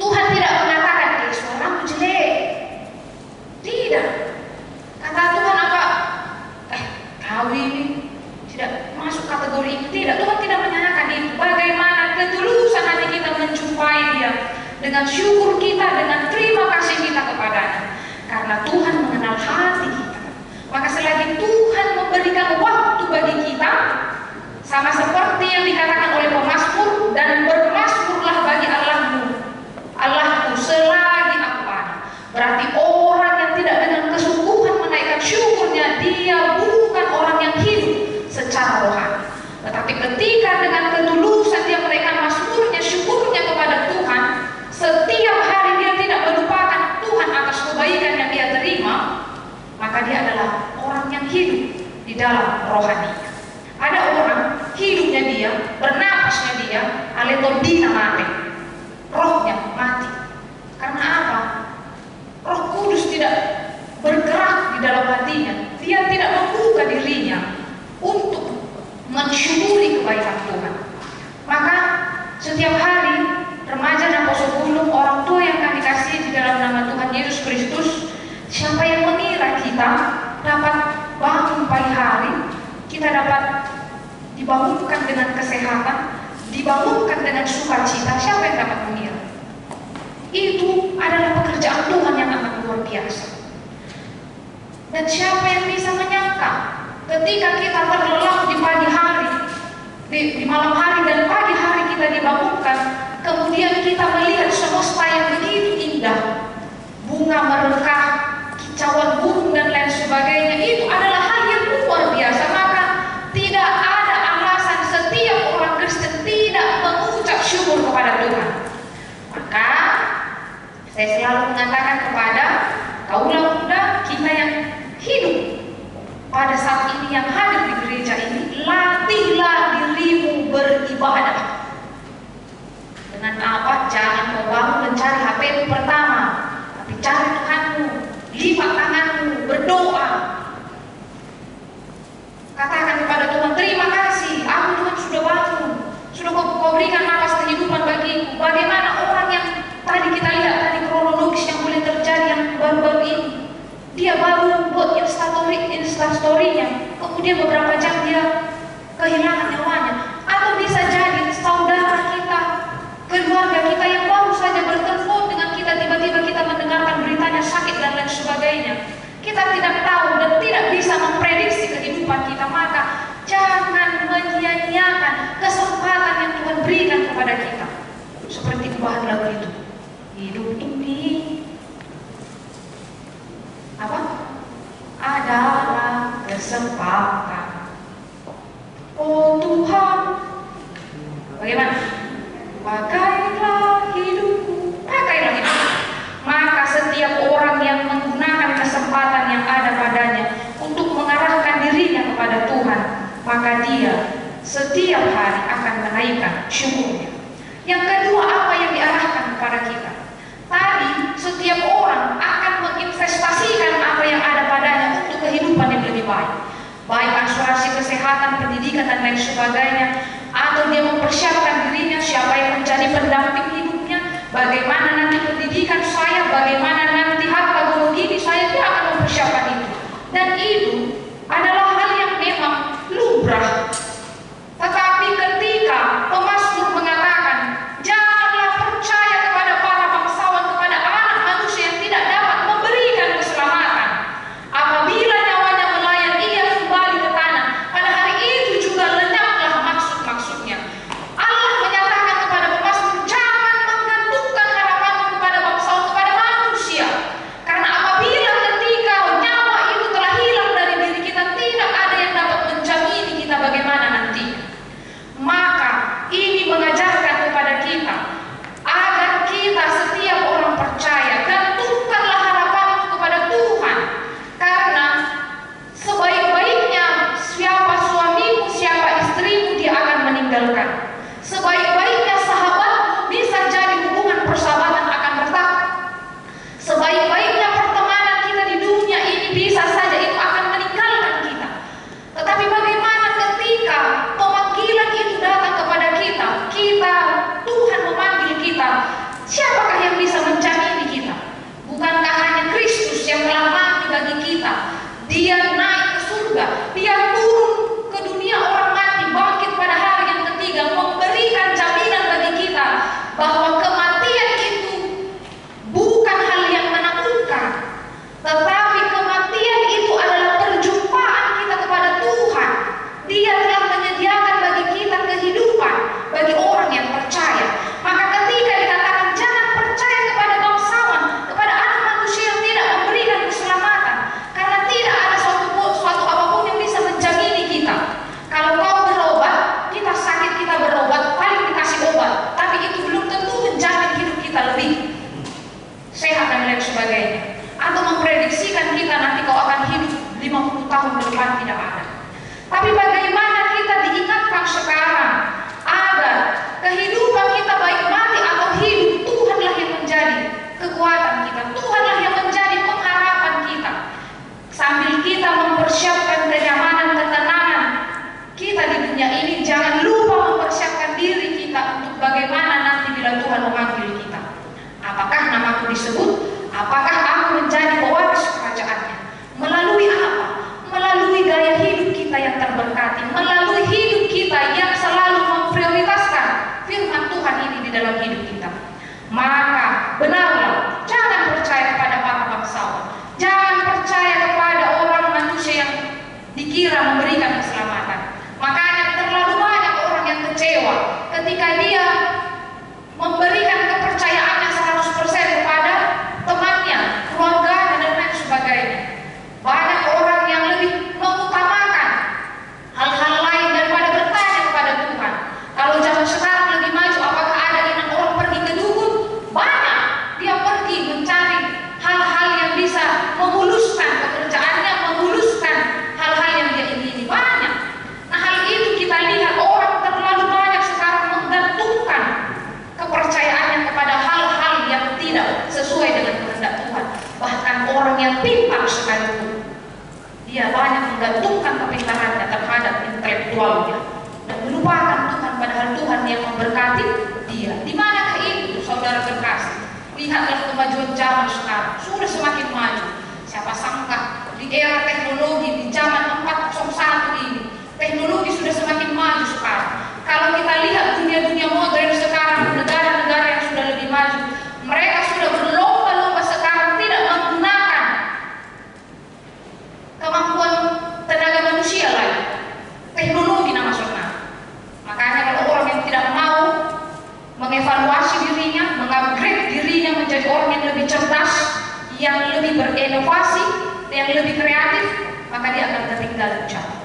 Tuhan tidak mengatakan, suaramu jelek. Tidak. Kata Tuhan apa? Kau ini tidak masuk kategori ini. Tidak. Tuhan tidak menanyakan itu. Bagaimana ketulusan hati kita menjumpai Dia, dengan syukur kita, dengan terima kasih kita kepadanya. Karena Tuhan mengenal hati kita. Maka selagi Tuhan memberikan waktu bagi kita, sama seperti yang dikatakan oleh pemazmur, dan bermazmurlah bagi Allahku selagi aku ada. Berarti orang yang tidak dengan kesungguhan menaikkan syukurnya, dia bukan orang yang hidup secara rohani. Tetapi ketika dengan ketulusan dia menaikkan mazmurnya, syukurnya kepada Tuhan, setiap hari dia tidak melupakan Tuhan atas kebaikan yang dia terima, maka dia adalah orang yang hidup di dalam rohani. Ada orang hidupnya dia, bernapasnya dia, aletodina mati, rohnya mati. Karena apa? Roh Kudus tidak bergerak di dalam hatinya. Dia tidak membuka dirinya untuk mensyukuri kebaikan Tuhan. Maka setiap hari remaja dan posebulung, orang tua yang kami kasih di dalam nama Tuhan Yesus Kristus, siapa yang mengira kita dapat bangun pagi hari, kita dapat dibangunkan dengan kesehatan, dibangunkan dengan sukacita, siapa yang dapat mengira? Itu adalah pekerjaan Tuhan yang amat luar biasa. Dan siapa yang bisa menyangka ketika kita terlelap di pagi hari, di malam hari dan pagi hari kita dibangunkan, kemudian kita melihat semesta yang begitu indah, bunga merekah, kicauan burung dan lain sebagainya. Itu adalah hal yang luar biasa. Maka tidak ada alasan setiap orang Kristen tidak mengucap syukur kepada Tuhan. Maka saya selalu mengatakan kepada kaulah muda kita yang hidup pada saat ini, yang hadir di gereja ini, latihlah dirimu beribadah. Dengan apa? Jangan kau bangun mencari HP-mu pertama, tapi cari Tuhanmu, lipat tanganmu, berdoa. Katakan kepada Tuhan, terima kasih, aku Tuhan sudah bangun, sudah kau berikan nafas kehidupan bagiku. Bagaimana orang yang tadi kita lihat tadi kronologis yang boleh terjadi yang baru-baru ini, dia baru buat instastory-nya, kemudian beberapa jam dia kehilangan nyawanya. Atau bisa jadi saudara kita, keluarga kita yang baru saja bertelepon dengan kita, tiba-tiba kita mendengarkan beritanya sakit dan lain sebagainya. Kita tidak tahu dan tidak bisa memprediksi kehidupan kita. Maka jangan menyia-nyiakan kesempatan yang Tuhan berikan kepada kita. Seperti bahan lagu itu, hidup ini apa? Adalah kesempatan. Oh Tuhan, bagaimana? Pakailah hidupku, pakailah hidupku. Maka setiap orang yang menggunakan kesempatan yang ada padanya untuk mengarahkan dirinya kepada Tuhan, maka dia setiap hari akan menaikkan syukurnya. Yang kedua, apa yang diarahkan kepada kita? Tadi setiap orang akan menginvestasikan apa yang ada padanya untuk kehidupan yang lebih baik, baik asuransi kesehatan, pendidikan dan lain sebagainya, atau dia mempersiapkan dirinya siapa yang menjadi pendamping hidupnya, bagaimana nanti pendidikan saya, bagaimana nanti harta guru gini saya, dia akan mempersiapkan itu. Dan itu adalah hal yang memang lumrah. Tetapi ketika pemazmur mengatakan, janganlah percaya kepada para bangsawan, kepada anak manusia yang tidak dapat memberikan keselamatan. Apabila nyawanya melayang, ia kembali ke tanah. Pada hari itu juga lenyaplah maksud-maksudnya. Allah menyatakan kepada pemazmur, jangan menggantungkan harapanmu kepada bangsawan, kepada manusia. Karena apabila ketika nyawa itu telah hilang dari diri kita, tidak ada yang dapat menjamini kita bagaimana nanti. Maka ini mengajarkan kepada kita agar kita setiap orang percaya, gantungkanlah harapanmu kepada Tuhan. Karena sebaik-baiknya siapa suamimu, siapa istrimu, dia akan meninggalkan. Sebaik-baiknya sahabatmu bisa jadi hubungan persahabatan akan retak. Sebaik-baiknya pertemanan kita di dunia ini bisa saja itu akan meninggalkan kita. Tetapi bagaimana ketika pemanggilan itu datang kepada kita, Tuhan memanggil kita, siapakah yang bisa menjamini kita? Bukankah hanya Kristus yang telah mati bagi kita? Dia naik ke surga, dia turun ke dunia orang mati, bangkit pada hari yang ketiga, memberikan jaminan bagi kita bahwa kematian itu bukan hal yang menakutkan, tetapi kematian itu adalah perjumpaan kita kepada Tuhan. Dia telah menyediakan bagi kita kehidupan bagi orang yang percaya. Maka ketika dikatakan jangan percaya kepada bangsawan, kepada anak manusia yang tidak memberikan keselamatan, karena tidak ada suatu apapun yang bisa menjamini kita. Kalau kau berobat, kita sakit, kita berobat, paling dikasih obat, tapi itu belum tentu menjamin hidup kita lebih sehat dan lain sebagainya, atau memprediksikan kita nanti kau akan hidup 50 tahun ke depan, tidak ada. Tapi bagaimana kita diingatkan sekarang agar kehidupan kita baik mati atau hidup, Tuhanlah yang menjadi kekuatan kita, Tuhanlah yang menjadi pengharapan kita. Sambil kita mempersiapkan kenyamanan, ketenangan kita di dunia ini, jangan lupa mempersiapkan diri kita untuk bagaimana nanti bila Tuhan memanggil kita. Apakah namaku disebut? Apakah aku menjadi pewaris kerajaannya? Melalui apa? Melalui gaya hidup kita yang terberkati, melalui hidup kita yang selalu memprioritaskan firman Tuhan ini di dalam hidup kita. Maka benarlah, jangan percaya kepada para bangsawan, jangan percaya kepada orang manusia yang dikira memberikan keselamatan. Makanya terlalu banyak orang yang kecewa ketika dia memberikan kepercayaannya 100% kepada temannya, keluarganya, dan lain sebagainya. Banyak orang yang lebih mengutamakan hal-hal lain daripada bertanya kepada Tuhan. Kalau zaman sekarang lebih maju, apakah ada inang orang pergi ke dukun? Banyak. Dia pergi mencari hal-hal yang bisa memuluskan pekerjaannya, memuluskan hal-hal yang dia ingini. Banyak. Nah, hal itu kita lihat orang terlalu banyak sekarang menggantungkan kepercayaannya kepada hal-hal yang tidak sesuai dengan kehendak Tuhan. Bahkan orang yang pintar sekalipun, dia banyak menggantungkan kepintarannya terhadap intelektualnya dan melupakan Tuhan, padahal Tuhan yang memberkati dia. Di manakah itu, saudara terkasih? Lihatlah kemajuan zaman sekarang, sudah semakin maju. Siapa sangka di era teknologi, di zaman 401 ini, teknologi sudah semakin maju sekarang. Kalau kita lihat dunia-dunia modern sekarang, negara-negara yang sudah lebih maju, mereka sudah berlomba-lomba sekarang tidak menggunakan kemampuan tenaga manusia lagi, teknologi nama saudara. Makanya kalau orang yang tidak mau mengevaluasi dirinya, mengupgrade dirinya menjadi orang yang lebih cerdas, yang lebih berinovasi, yang lebih kreatif, maka dia akan tertinggal jauh.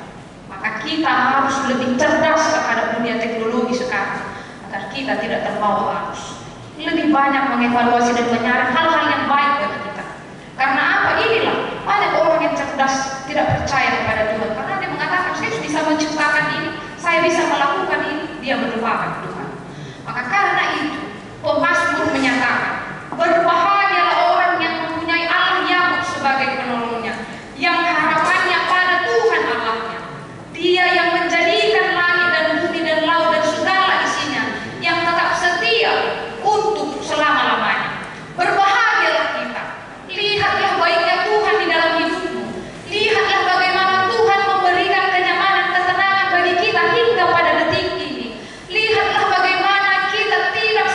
Maka kita harus lebih cerdas terhadap dunia teknologi sekarang agar kita tidak terbawa arus. Lebih banyak mengevaluasi dan mencari hal-hal yang baik bagi kita. Karena apa? Inilah banyak orang yang cerdas tidak percaya kepada Tuhan, karena dia mengatakan saya bisa menciptakan ini, saya bisa melakukan ini, dia melupakan Tuhan. Maka karena itu pemazmur menyatakan, berbahagialah orang yang mempunyai Allah Yakub sebagai penolongnya, yang harapannya pada Tuhan Allahnya. Dia yang menjadikan langit dan bumi dan laut dan segala isinya, yang tetap setia untuk selama-lamanya. Berbahagialah kita. Lihatlah baiknya Tuhan di dalam hidupmu. Lihatlah bagaimana Tuhan memberikan kenyamanan, ketenangan bagi kita hingga pada detik ini. Lihatlah bagaimana kita tidak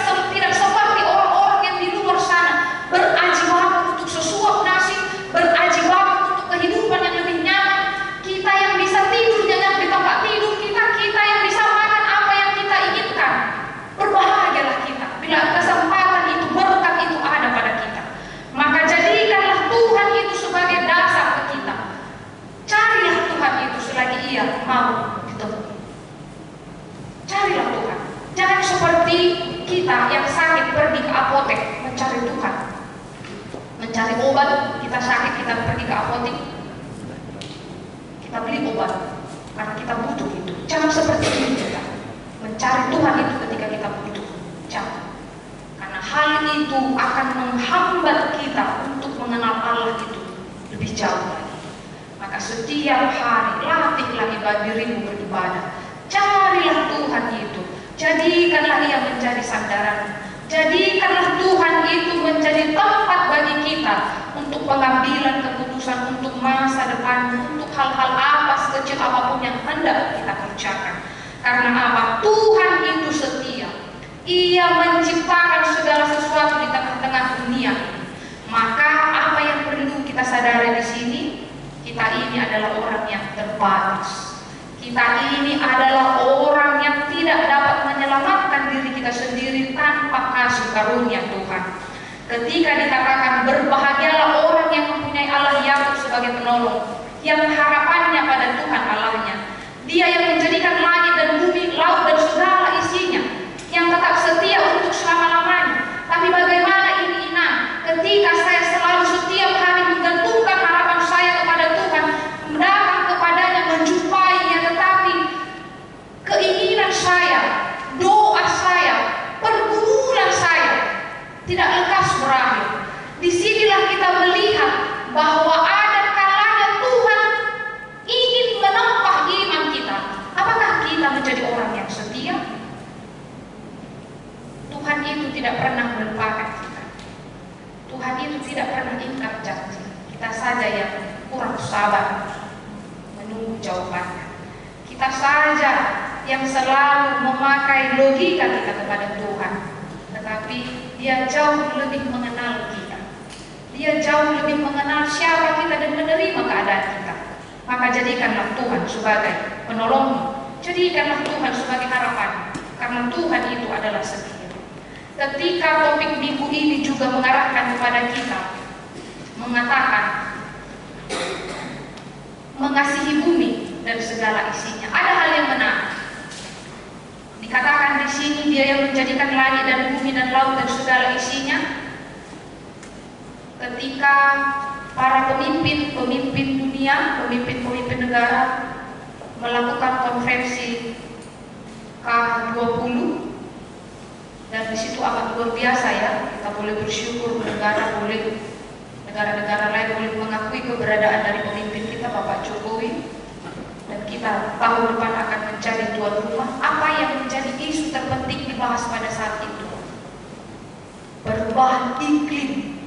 seperti orang-orang yang di luar sana berajibaku untuk sesuap nasi, berajibaku untuk kehidupan yang lebih nyaman. Kita yang bisa tidur nyenyak di tempat tidur kita, kita yang bisa makan apa yang kita inginkan. Berbahagialah kita bila kesempatan itu, berkat itu ada pada kita. Maka jadikanlah Tuhan itu sebagai dasar ke kita. Carilah Tuhan itu selagi ia mau ditemui. Carilah Tuhan. Jangan seperti kita yang sakit pergi ke apotek mencari Tuhan, mencari obat. Kita sakit, kita pergi ke apotek, kita beli obat karena kita butuh itu. Jangan seperti itu kita mencari Tuhan itu ketika kita butuh. Jangan. Karena hal itu akan menghambat kita untuk mengenal Allah itu lebih jauh lagi. Maka setiap hari latihlah dirimu beribadah. Carilah Tuhan itu. Jadikanlah ia menjadi sandaran. Jadikanlah Tuhan itu menjadi tempat bagi kita untuk pengambilan keputusan, untuk masa depan, untuk hal-hal apa sekecil apapun yang hendak kita kerjakan. Karena apa? Tuhan itu setia. Ia menciptakan segala sesuatu di tengah-tengah dunia ini. Maka apa yang perlu kita sadari di sini, kita ini adalah orang yang terbatas. Kita ini adalah orang yang tidak dapat menyelamatkan diri kita sendiri tanpa kasih karunia Tuhan. Ketika dikatakan berbahagialah orang yang mempunyai Allah Yakub sebagai penolong, yang harapannya pada Tuhan Allahnya. Dia yang menjadikan langit dan bumi, laut dan segala isinya, yang tetap setia untuk selama-lamanya. Tapi bagaimana ini Inang? Ketika saya selalu setiap hari menggantungkan harapan saya kepada Tuhan, datang kepadanya, menjumpainya, yang kurang sabar menunggu jawabannya. Kita saja yang selalu memakai logika kita kepada Tuhan, tetapi Dia jauh lebih mengenal kita. Dia jauh lebih mengenal siapa kita dan menerima keadaan kita. Maka jadikanlah Tuhan sebagai penolongmu, jadikanlah Tuhan sebagai harapan, karena Tuhan itu adalah setia. Ketika topik minggu ini juga mengarahkan kepada kita, mengatakan mengasihi bumi dan segala isinya. Ada hal yang menarik. Dikatakan di sini Dia yang menjadikan langit dan bumi dan laut dan segala isinya. Ketika para pemimpin dunia, pemimpin negara melakukan konferensi K20, dan di situ amat luar biasa ya. Kita boleh bersyukur negara-negara lain boleh mengakui keberadaan dari pemimpin kita, Bapak Jokowi, dan kita tahun depan akan menjadi tuan rumah. Apa yang menjadi isu terpenting dibahas pada saat itu? Perubahan iklim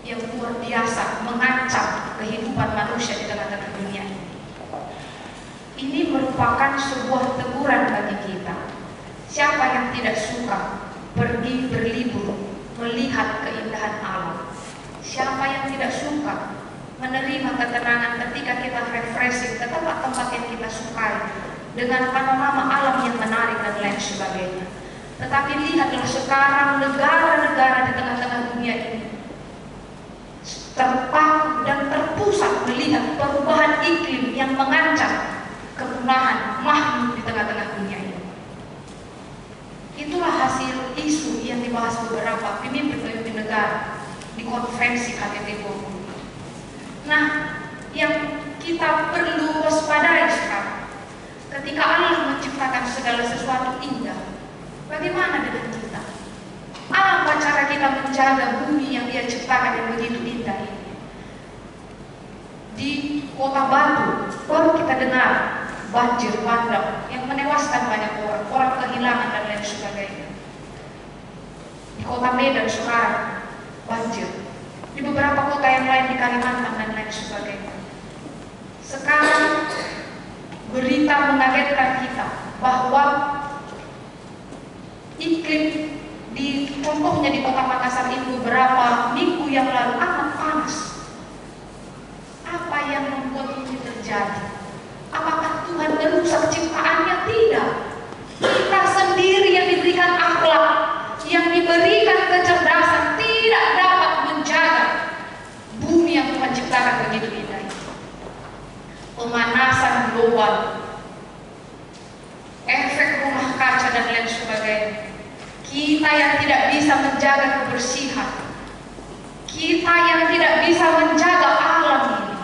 yang luar biasa mengancam kehidupan manusia di tengah-tengah dunia ini. Ini merupakan sebuah teguran bagi kita. Siapa yang tidak suka pergi berlibur melihat keindahan alam? Siapa yang tidak suka menerima ketenangan ketika kita refreshing ke tempat-tempat yang kita sukai dengan panorama alam yang menarik dan lain sebagainya? Tetapi lihatlah sekarang negara-negara di tengah-tengah dunia ini terpaku dan terpusat melihat perubahan iklim yang mengancam kepunahan makhluk di tengah-tengah dunia ini. Itulah hasil isu yang dibahas beberapa pemimpin negara di konferensi KTT 20. Nah, yang kita perlu waspadai sekarang, ketika Allah menciptakan segala sesuatu indah, bagaimana dengan kita? Apa cara kita menjaga bumi yang Dia ciptakan yang begitu indah ini? Di Kota Batu baru kita dengar banjir bandang yang menewaskan banyak orang kehilangan dan lain sebagainya. Di Kota Medan sekarang banjir, di beberapa kota yang lain di Kalimantan dan lain sebagainya. Sekarang berita mengagetkan kita bahwa iklim contohnya di Kota Makassar ini beberapa minggu yang lalu amat panas. Apa yang membuat ini terjadi? Apakah Tuhan merusak ciptaannya? Tidak. Kita sendiri yang diberikan akhlak, yang diberikan kecerdasan, tidak dapat menjaga bumi yang Tuhan ciptakan begitu indah. Pemanasan global, efek rumah kaca dan lain sebagainya. Kita yang tidak bisa menjaga kebersihan, kita yang tidak bisa menjaga alam ini,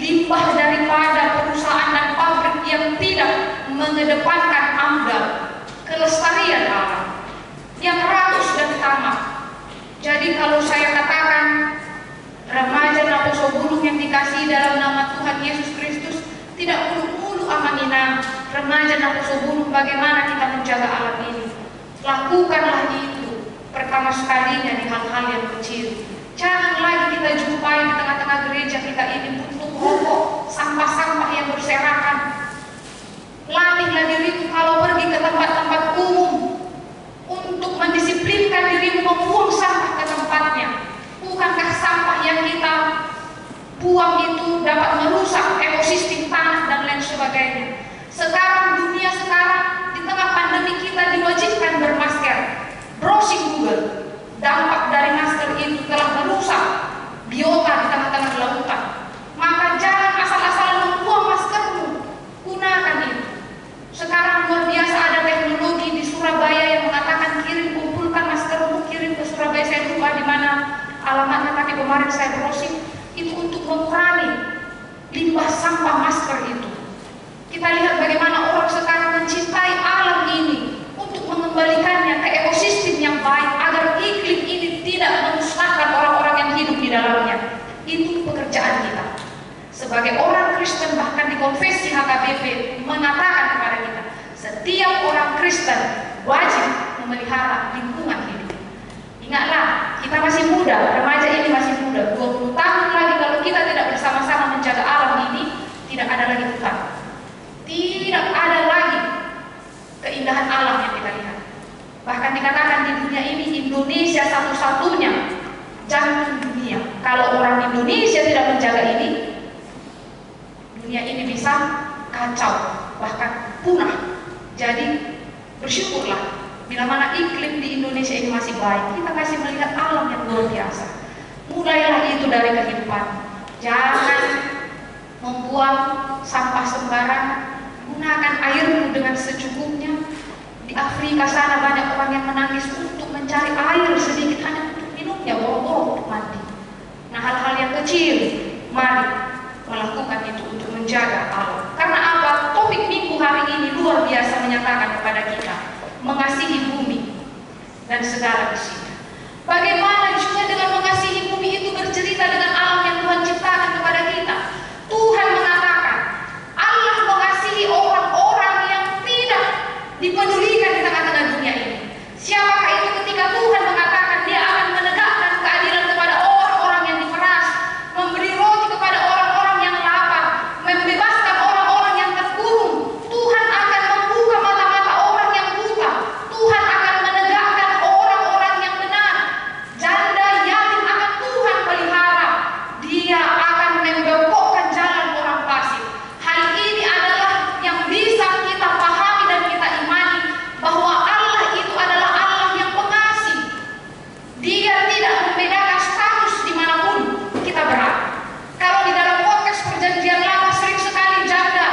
limbah daripada perusahaan dan pabrik yang tidak mengedepankan AMDAL, kelestarian alam, yang rakus dan tamak. Jadi kalau saya katakan remaja Naposo Bulung yang dikasih dalam nama Tuhan Yesus Kristus, tidak mulu-mulu amanina remaja Naposo Bulung bagaimana kita menjaga alam ini. Lakukanlah itu pertama sekalinya di hal-hal yang kecil. Jangan lagi kita jumpai di tengah-tengah gereja kita ini puntung rokok, sampah-sampah yang berserakan. Latihlah dirimu kalau pergi ke tempat-tempat umum untuk mendisiplinkan dirimu membuang sampah ke tempatnya. Bukankah sampah yang kita buang itu dapat merusak ekosistem tanah dan lain sebagainya? Sekarang dunia di tengah pandemi kita diwajibkan bermasker. Browsing Google, dampak dari masker itu telah merusak biota di tengah-tengah lautan. Maka jangan asal-asalan membuang maskermu, gunakan itu. Sekarang luar biasa ada teknologi di Surabaya yang mengatakan kumpulkan maskermu, kirim ke Surabaya. Saya lupa di mana alamatnya, tapi kemarin saya browsing itu untuk mengurangi limbah sampah masker itu. Kita lihat bagaimana orang sekarang mencintai alam ini untuk mengembalikannya ke ekosistem yang baik agar iklim ini tidak memusnahkan orang-orang yang hidup di dalamnya. Itu pekerjaan kita. Sebagai orang Kristen, bahkan di konfesi HKBP mengatakan kepada kita, setiap orang Kristen wajib memelihara lingkungan hidup. Ingatlah, kita masih muda, remaja ini masih muda, 20 keindahan alam yang kita lihat. Bahkan dikatakan di dunia ini Indonesia satu-satunya jantung dunia. Kalau orang Indonesia tidak menjaga ini, dunia ini bisa kacau, bahkan punah. Jadi bersyukurlah bila mana iklim di Indonesia ini masih baik, kita masih melihat alam yang luar biasa. Mulailah itu dari kehidupan. Jangan membuang sampah sembarangan, gunakan airmu dengan secukupnya. Di Afrika sana banyak orang yang menangis untuk mencari air sedikit hanya untuk minumnya, boro-boro untuk mandi. Nah, hal-hal yang kecil, mari melakukan itu untuk menjaga alam. Karena apa? Topik minggu hari ini luar biasa menyatakan kepada kita, mengasihi bumi dan segala isinya. Bagaimana juga dengan mengasihi bumi itu bercerita dengan alam yang Tuhan ciptakan kepada kita. Tuhan mengatakan, Allah mengasihi orang-orang yang tidak dipedulikan di tengah-tengah dunia ini. Siapakah itu ketika Tuhan mengatakan Dia akan menegakkan keadilan kepada orang-orang yang diperas, memberi roti kepada orang-orang yang lapar, membebaskan orang-orang yang terkurung. Tuhan akan membuka mata-mata orang yang buta. Tuhan akan menegakkan orang-orang yang benar. Janda yatim akan Tuhan pelihara. Dia akan membengkokkan jalan orang fasik. Hal ini adalah yang bisa kita pahami dan kita imani, bahwa Allah itu adalah Allah yang pengasih. Dia tidak membedakan status dimanapun kita berada. Kalau di dalam konteks perjanjian lama sering sekali janda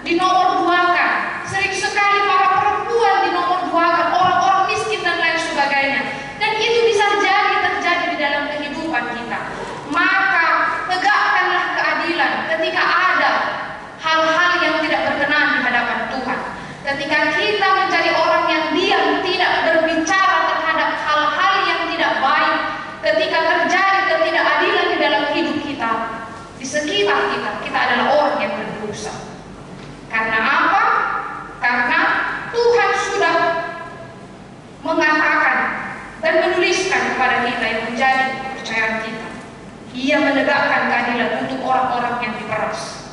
dinomor duakan, sering sekali para perempuan dinomor duakan, orang-orang miskin dan lain sebagainya. Dan itu bisa jadi terjadi di dalam kehidupan kita. Maka tegakkanlah keadilan ketika ada hal-hal yang tidak berkenan di hadapan Tuhan. Ketika kita menjadi orang yang diam, tidak berbicara terhadap hal-hal yang tidak baik, ketika terjadi ketidakadilan di dalam hidup kita, di sekitar kita, kita adalah orang yang berdosa. Karena apa? Karena Tuhan sudah mengatakan dan menuliskan kepada kita yang menjadi kepercayaan kita. Ia menegakkan keadilan untuk orang-orang yang diperas,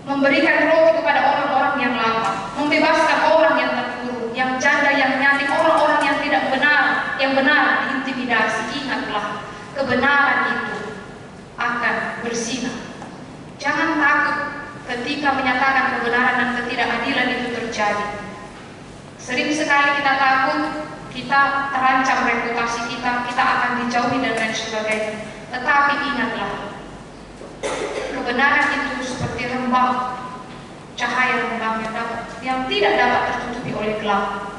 memberikan roti kepada orang-orang yang lapar, membebaskan orang yang terkurung, yang janda, yang yatim, orang-orang yang tidak benar, yang benar diintimidasi. Ingatlah, kebenaran itu akan bersinar. Jangan takut ketika menyatakan kebenaran dan ketidakadilan itu terjadi. Sering sekali kita takut, kita terancam reputasi kita, kita akan dijauhi dan lain sebagainya. Tetapi ingatlah, kebenaran itu seperti rembang, cahaya rembang yang tidak dapat tertutupi oleh gelap.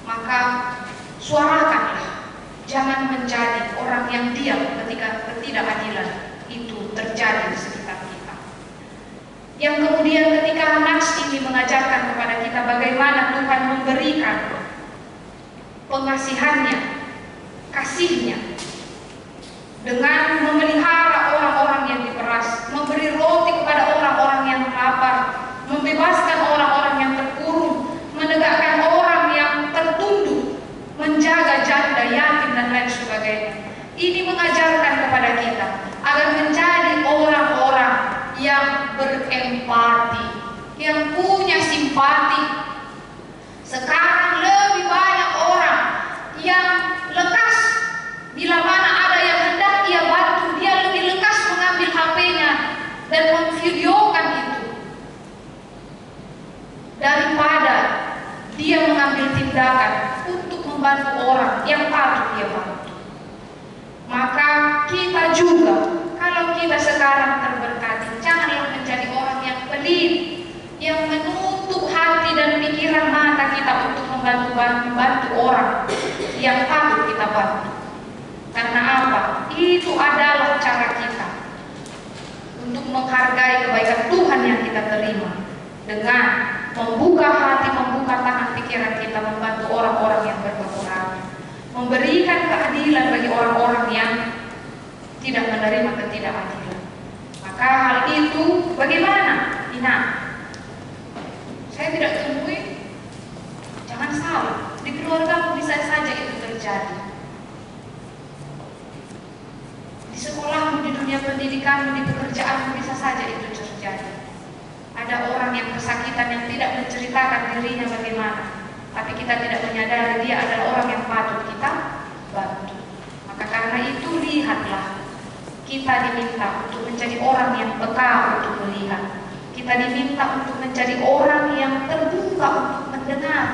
Maka suarakanlah, jangan menjadi orang yang diam ketika ketidakadilan itu terjadi di sekitar kita. Yang kemudian ketika Nats ini mengajarkan kepada kita bagaimana Tuhan memberikan pengasihannya, kasihnya, dengan memelihara orang-orang yang diperas, memberi roti kepada orang-orang yang lapar, membebaskan orang-orang yang terkurung, menegakkan orang yang tertunduk, menjaga janda, yatim dan lain sebagainya. Ini mengajarkan kepada kita agar menjadi orang-orang yang berempati, yang punya simpati. Sekarang lebih banyak orang yang lekas bila mana ada yang hendak ia bantu, dia lebih lekas mengambil HP-nya dan memvideokan itu daripada dia mengambil tindakan untuk membantu orang yang patut dia bantu. Maka kita juga, kalau kita sekarang terberkati, janganlah menjadi orang yang pelit, yang menutup hati dan pikiran mata kita untuk membantu orang yang patut kita bantu. Karena apa? Itu adalah cara kita untuk menghargai kebaikan Tuhan yang kita terima, dengan membuka hati, membuka tangan pikiran kita, membantu orang-orang yang berkekurangan, memberikan keadilan bagi orang-orang yang tidak menerima ketidakadilan. Maka hal itu bagaimana? Ingat, saya tidak temui, jangan salah, di keluargamu bisa saja itu terjadi. Di sekolahmu, di dunia pendidikanmu, di pekerjaanmu bisa saja itu terjadi. Ada orang yang kesakitan yang tidak menceritakan dirinya bagaimana, tapi kita tidak menyadari dia adalah orang yang patut kita bantu. Maka karena itu lihatlah, kita diminta untuk menjadi orang yang peka untuk melihat. Kita diminta untuk menjadi orang yang terbuka untuk mendengar.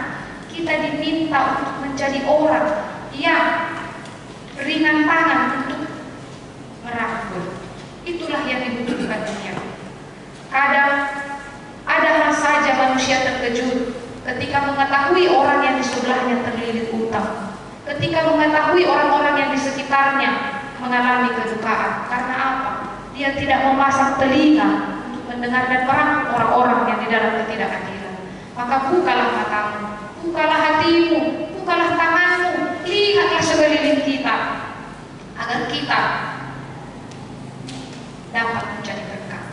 Kita diminta untuk menjadi orang yang ringan tangan untuk merangkul. Itulah yang dibutuhkan dunia. Kadang ada hal saja manusia terkejut ketika mengetahui orang yang di sebelahnya terlilit utang, ketika mengetahui orang-orang yang di sekitarnya mengalami kedukaan. Karena apa? Dia tidak memasang telinga untuk mendengar dan merangkul orang-orang yang di dalam ketidakadilan. Maka bukalah matamu, bukalah hatimu, bukalah tanganmu, lihatlah sekeliling kita, agar kita dapat menjadi berkat.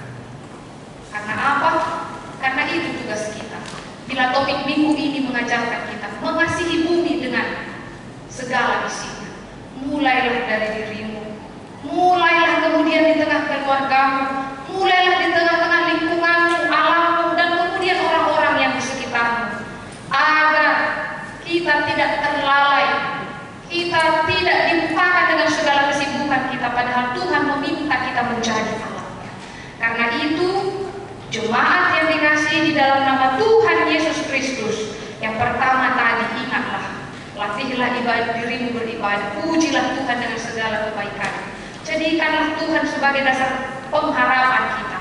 Karena apa? Karena itu tugas kita. Bila topik minggu ini mengajarkan kita mengasihi bumi dengan segala isinya, mulailah dari dirimu, mulailah kemudian di tengah keluargamu, mulailah di tengah-tengah lingkunganmu, alammu, dan kemudian orang-orang yang di sekitarmu, agar kita tidak terlalai, kita tidak dibukakan dengan segala kesibukan kita, padahal Tuhan meminta kita menjadi alatnya. Karena itu, jemaat yang dikasihi di dalam nama Tuhan Yesus Kristus, yang pertama tadi ingatlah, latihlah ibadah dirimu beribadah, pujilah Tuhan dengan segala kebaikan. Jadikanlah Tuhan sebagai dasar pengharapan kita.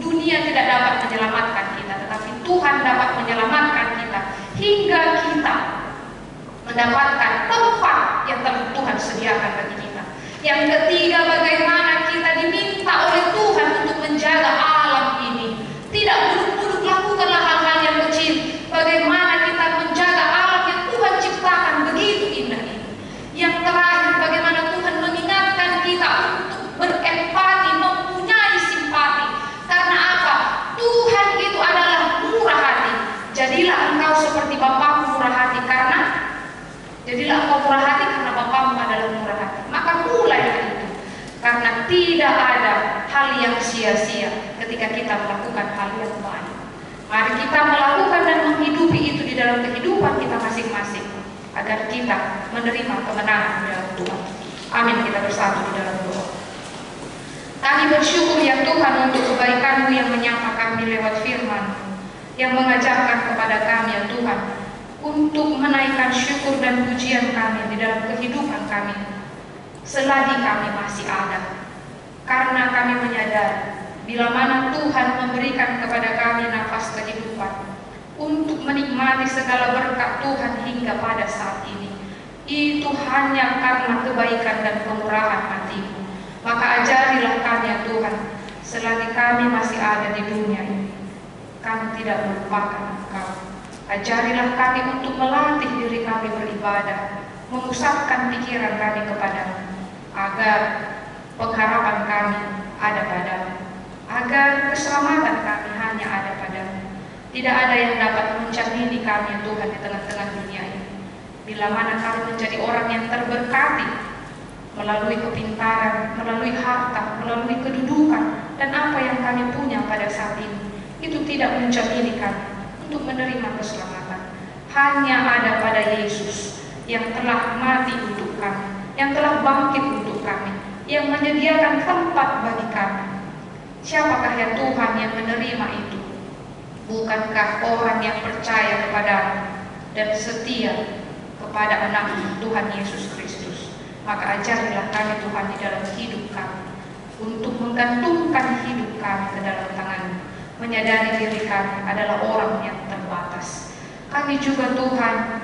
Dunia tidak dapat menyelamatkan kita, tetapi Tuhan dapat menyelamatkan kita hingga kita mendapatkan tempat yang telah Tuhan sediakan bagi kita. Yang ketiga, bagaimana kita diminta oleh Tuhan untuk menjaga alam ini. Tidak buruk-buruk lakukanlah hal-hal yang kecil. Bagaimana kita menjaga alam yang Tuhan ciptakan begitu indah ini. Yang terakhir, bagaimana Tuhan mengingatkan kita untuk berempati, mempunyai simpati. Karena apa? Tuhan itu adalah murah hati. Jadilah engkau seperti Bapamu murah hati, karena jadilah engkau murah hati karena Bapamu adalah murah hati. Maka mulailah itu. Karena tidak ada hal yang sia-sia ketika kita melakukan hal yang baik. Mari kita melakukan dan menghidupi itu di dalam kehidupan kita masing-masing, agar kita menerima kemenangan di dalam Tuhan. Amin. Kita bersatu di dalam doa. Kami bersyukur ya Tuhan untuk kebaikan-Mu yang menyapa kami lewat firman-Mu, yang mengajarkan kepada kami ya Tuhan untuk menaikkan syukur dan pujian kami di dalam kehidupan kami selagi kami masih ada. Karena kami menyadari bila mana Tuhan memberikan kepada kami nafas kehidupan untuk menikmati segala berkat Tuhan hingga pada saat ini, itu hanya karena kebaikan dan kemurahan hati-Mu. Maka ajarilah kami ya Tuhan, selagi kami masih ada di dunia ini, kami tidak melupakan Engkau. Ajarilah kami untuk melatih diri kami beribadah, memusatkan pikiran kami kepadamu, agar pengharapan kami ada padamu, agar keselamatan kami hanya ada padamu. Tidak ada yang dapat menjamini kami ya Tuhan di tengah-tengah dunia ini. Bila mana kami menjadi orang yang terberkati melalui kepintaran, melalui harta, melalui kedudukan, dan apa yang kami punya pada saat ini, itu tidak menjamini kami untuk menerima keselamatan. Hanya ada pada Yesus yang telah mati untuk kami, yang telah bangkit untuk kami, yang menyediakan tempat bagi kami. Siapakah ya Tuhan yang menerima itu? Bukankah orang yang percaya kepada-Mu dan setia kepada anak Tuhan Yesus Kristus? Maka ajarilah kami Tuhan di dalam hidup kami untuk menggantungkan hidup kami ke dalam tangan-Mu, menyadari diri kami adalah orang yang terbatas. Kami juga Tuhan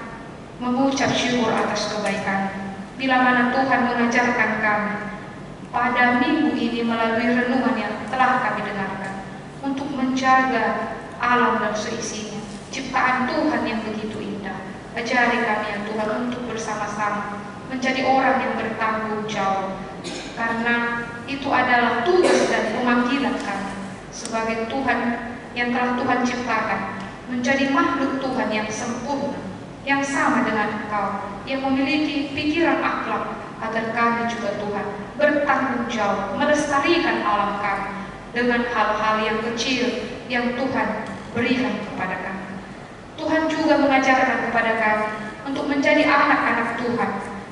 mengucap syukur atas kebaikan-Mu. Bila mana Tuhan mengajarkan kami pada minggu ini melalui renungan yang telah kami dengarkan untuk menjaga alam dan seisinya, ciptaan Tuhan yang begitu indah. Ajari kami ya Tuhan untuk bersama-sama menjadi orang yang bertanggung jawab, karena itu adalah tugas dan pemanggilan kami sebagai Tuhan yang telah Tuhan ciptakan, menjadi makhluk Tuhan yang sempurna, yang sama dengan Engkau, yang memiliki pikiran akhlak, agar kami juga Tuhan bertanggung jawab melestarikan alam kami dengan hal-hal yang kecil yang Tuhan berikan kepada kami. Tuhan juga mengajarkan kepada kami untuk menjadi anak-anak Tuhan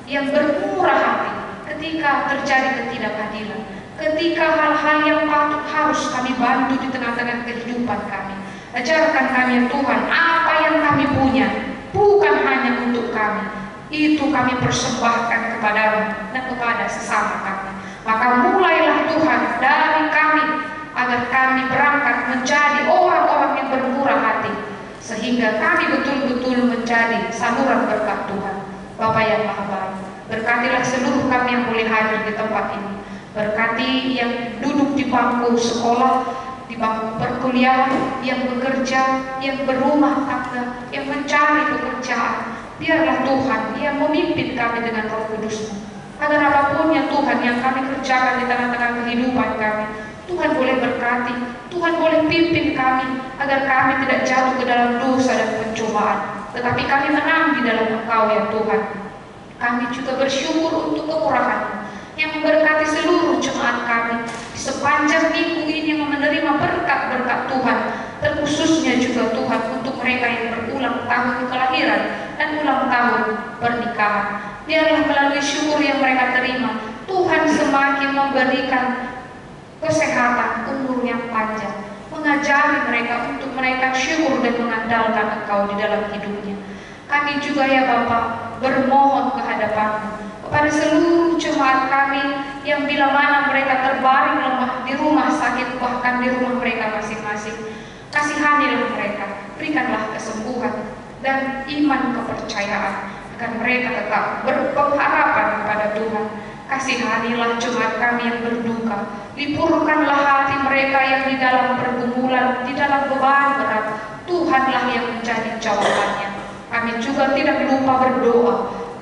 yang bermurah hati ketika terjadi ketidakadilan, ketika hal-hal yang patut harus kami bantu di tengah-tengah kehidupan kami. Ajarkan kami ya Tuhan, apa yang kami punya bukan hanya untuk kami, itu kami persembahkan kepadamu dan kepada sesama kami. Maka mulailah Tuhan dari kami, agar kami berangkat menjadi orang-orang yang bermurah hati, sehingga kami betul-betul menjadi saluran berkat Tuhan. Bapa yang Maha Baik, berkatilah seluruh kami yang boleh hadir di tempat ini. Berkati yang duduk di bangku sekolah, di bangku perkuliahan, yang bekerja, yang berumah tangga, yang mencari pekerjaan. Biarlah Tuhan yang memimpin kami dengan Roh Kudus-Mu, agar apapun ya Tuhan yang kami kerjakan di tengah-tengah kehidupan kami, Tuhan boleh berkati, Tuhan boleh pimpin kami, agar kami tidak jatuh ke dalam dosa dan pencobaan, tetapi kami menang di dalam Engkau ya Tuhan. Kami juga bersyukur untuk kemurahan yang memberkati seluruh jemaat kami di sepanjang minggu ini, yang menerima berkat-berkat Tuhan, terkhususnya juga Tuhan untuk mereka yang berulang tahun kelahiran dan ulang tahun pernikahan. Biarlah melalui syukur yang mereka terima, Tuhan semakin memberikan kesehatan, umur yang panjang, mengajari mereka untuk menaikkan syukur dan mengandalkan Engkau di dalam hidupnya. Kami juga ya Bapa bermohon kehadapan-Mu kepada seluruh jemaat kami yang bila mana mereka terbaring lemah di rumah sakit, bahkan di rumah mereka masing-masing. Kasihanilah mereka, berikanlah kesembuhan dan iman kepercayaan, agar mereka tetap berpengharapan kepada Tuhan. Kasihanilah jemaat kami yang berduka, lipurkanlah hati mereka yang di dalam pergumulan, di dalam beban berat. Tuhanlah yang menjadi jawabannya. Kami juga tidak lupa berdoa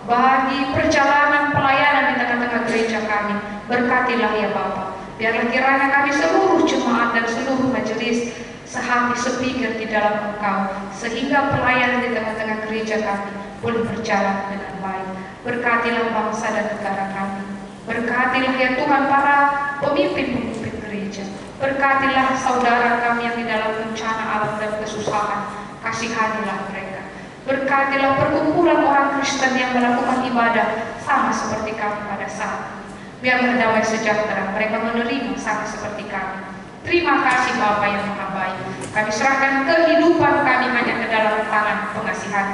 bagi perjalanan pelayanan di tengah-tengah gereja kami. Berkatilah ya Bapa, biarlah kiranya kami seluruh jemaat dan seluruh majelis sehati sepikir di dalam Engkau, sehingga pelayanan di tengah-tengah gereja kami boleh berjalan dengan baik. Berkatilah bangsa dan negara kami. Berkatilah ya Tuhan para pemimpin-pemimpin gereja. Berkatilah saudara kami yang di dalam bencana alam dan kesusahan. Kasihanilah mereka. Berkatilah perkumpulan orang Kristen yang melakukan ibadah sama seperti kami pada saat ini. Biarlah damai sejahtera mereka menerima sama seperti kami. Terima kasih Bapa yang Maha Baik. Kami serahkan kehidupan kami hanya ke dalam tangan pengasihan.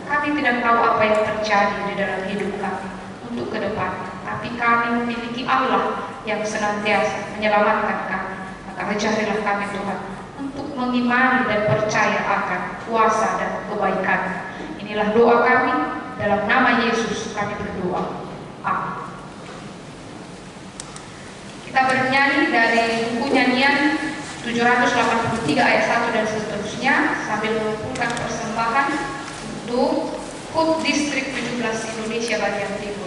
Kami tidak tahu apa yang terjadi di dalam hidup kami untuk ke depan, tapi kami memiliki Allah yang senantiasa menyelamatkan kami. Maka ajarilah kami Tuhan untuk mengimani dan percaya akan kuasa dan kebaikan. Inilah doa kami, dalam nama Yesus kami berdoa. Amin. Kita bernyanyi dari buku nyanyian 783 ayat 1 dan seterusnya, sambil mengumpulkan persembahan untuk HUT Distrik 17 Indonesia bagian Timur.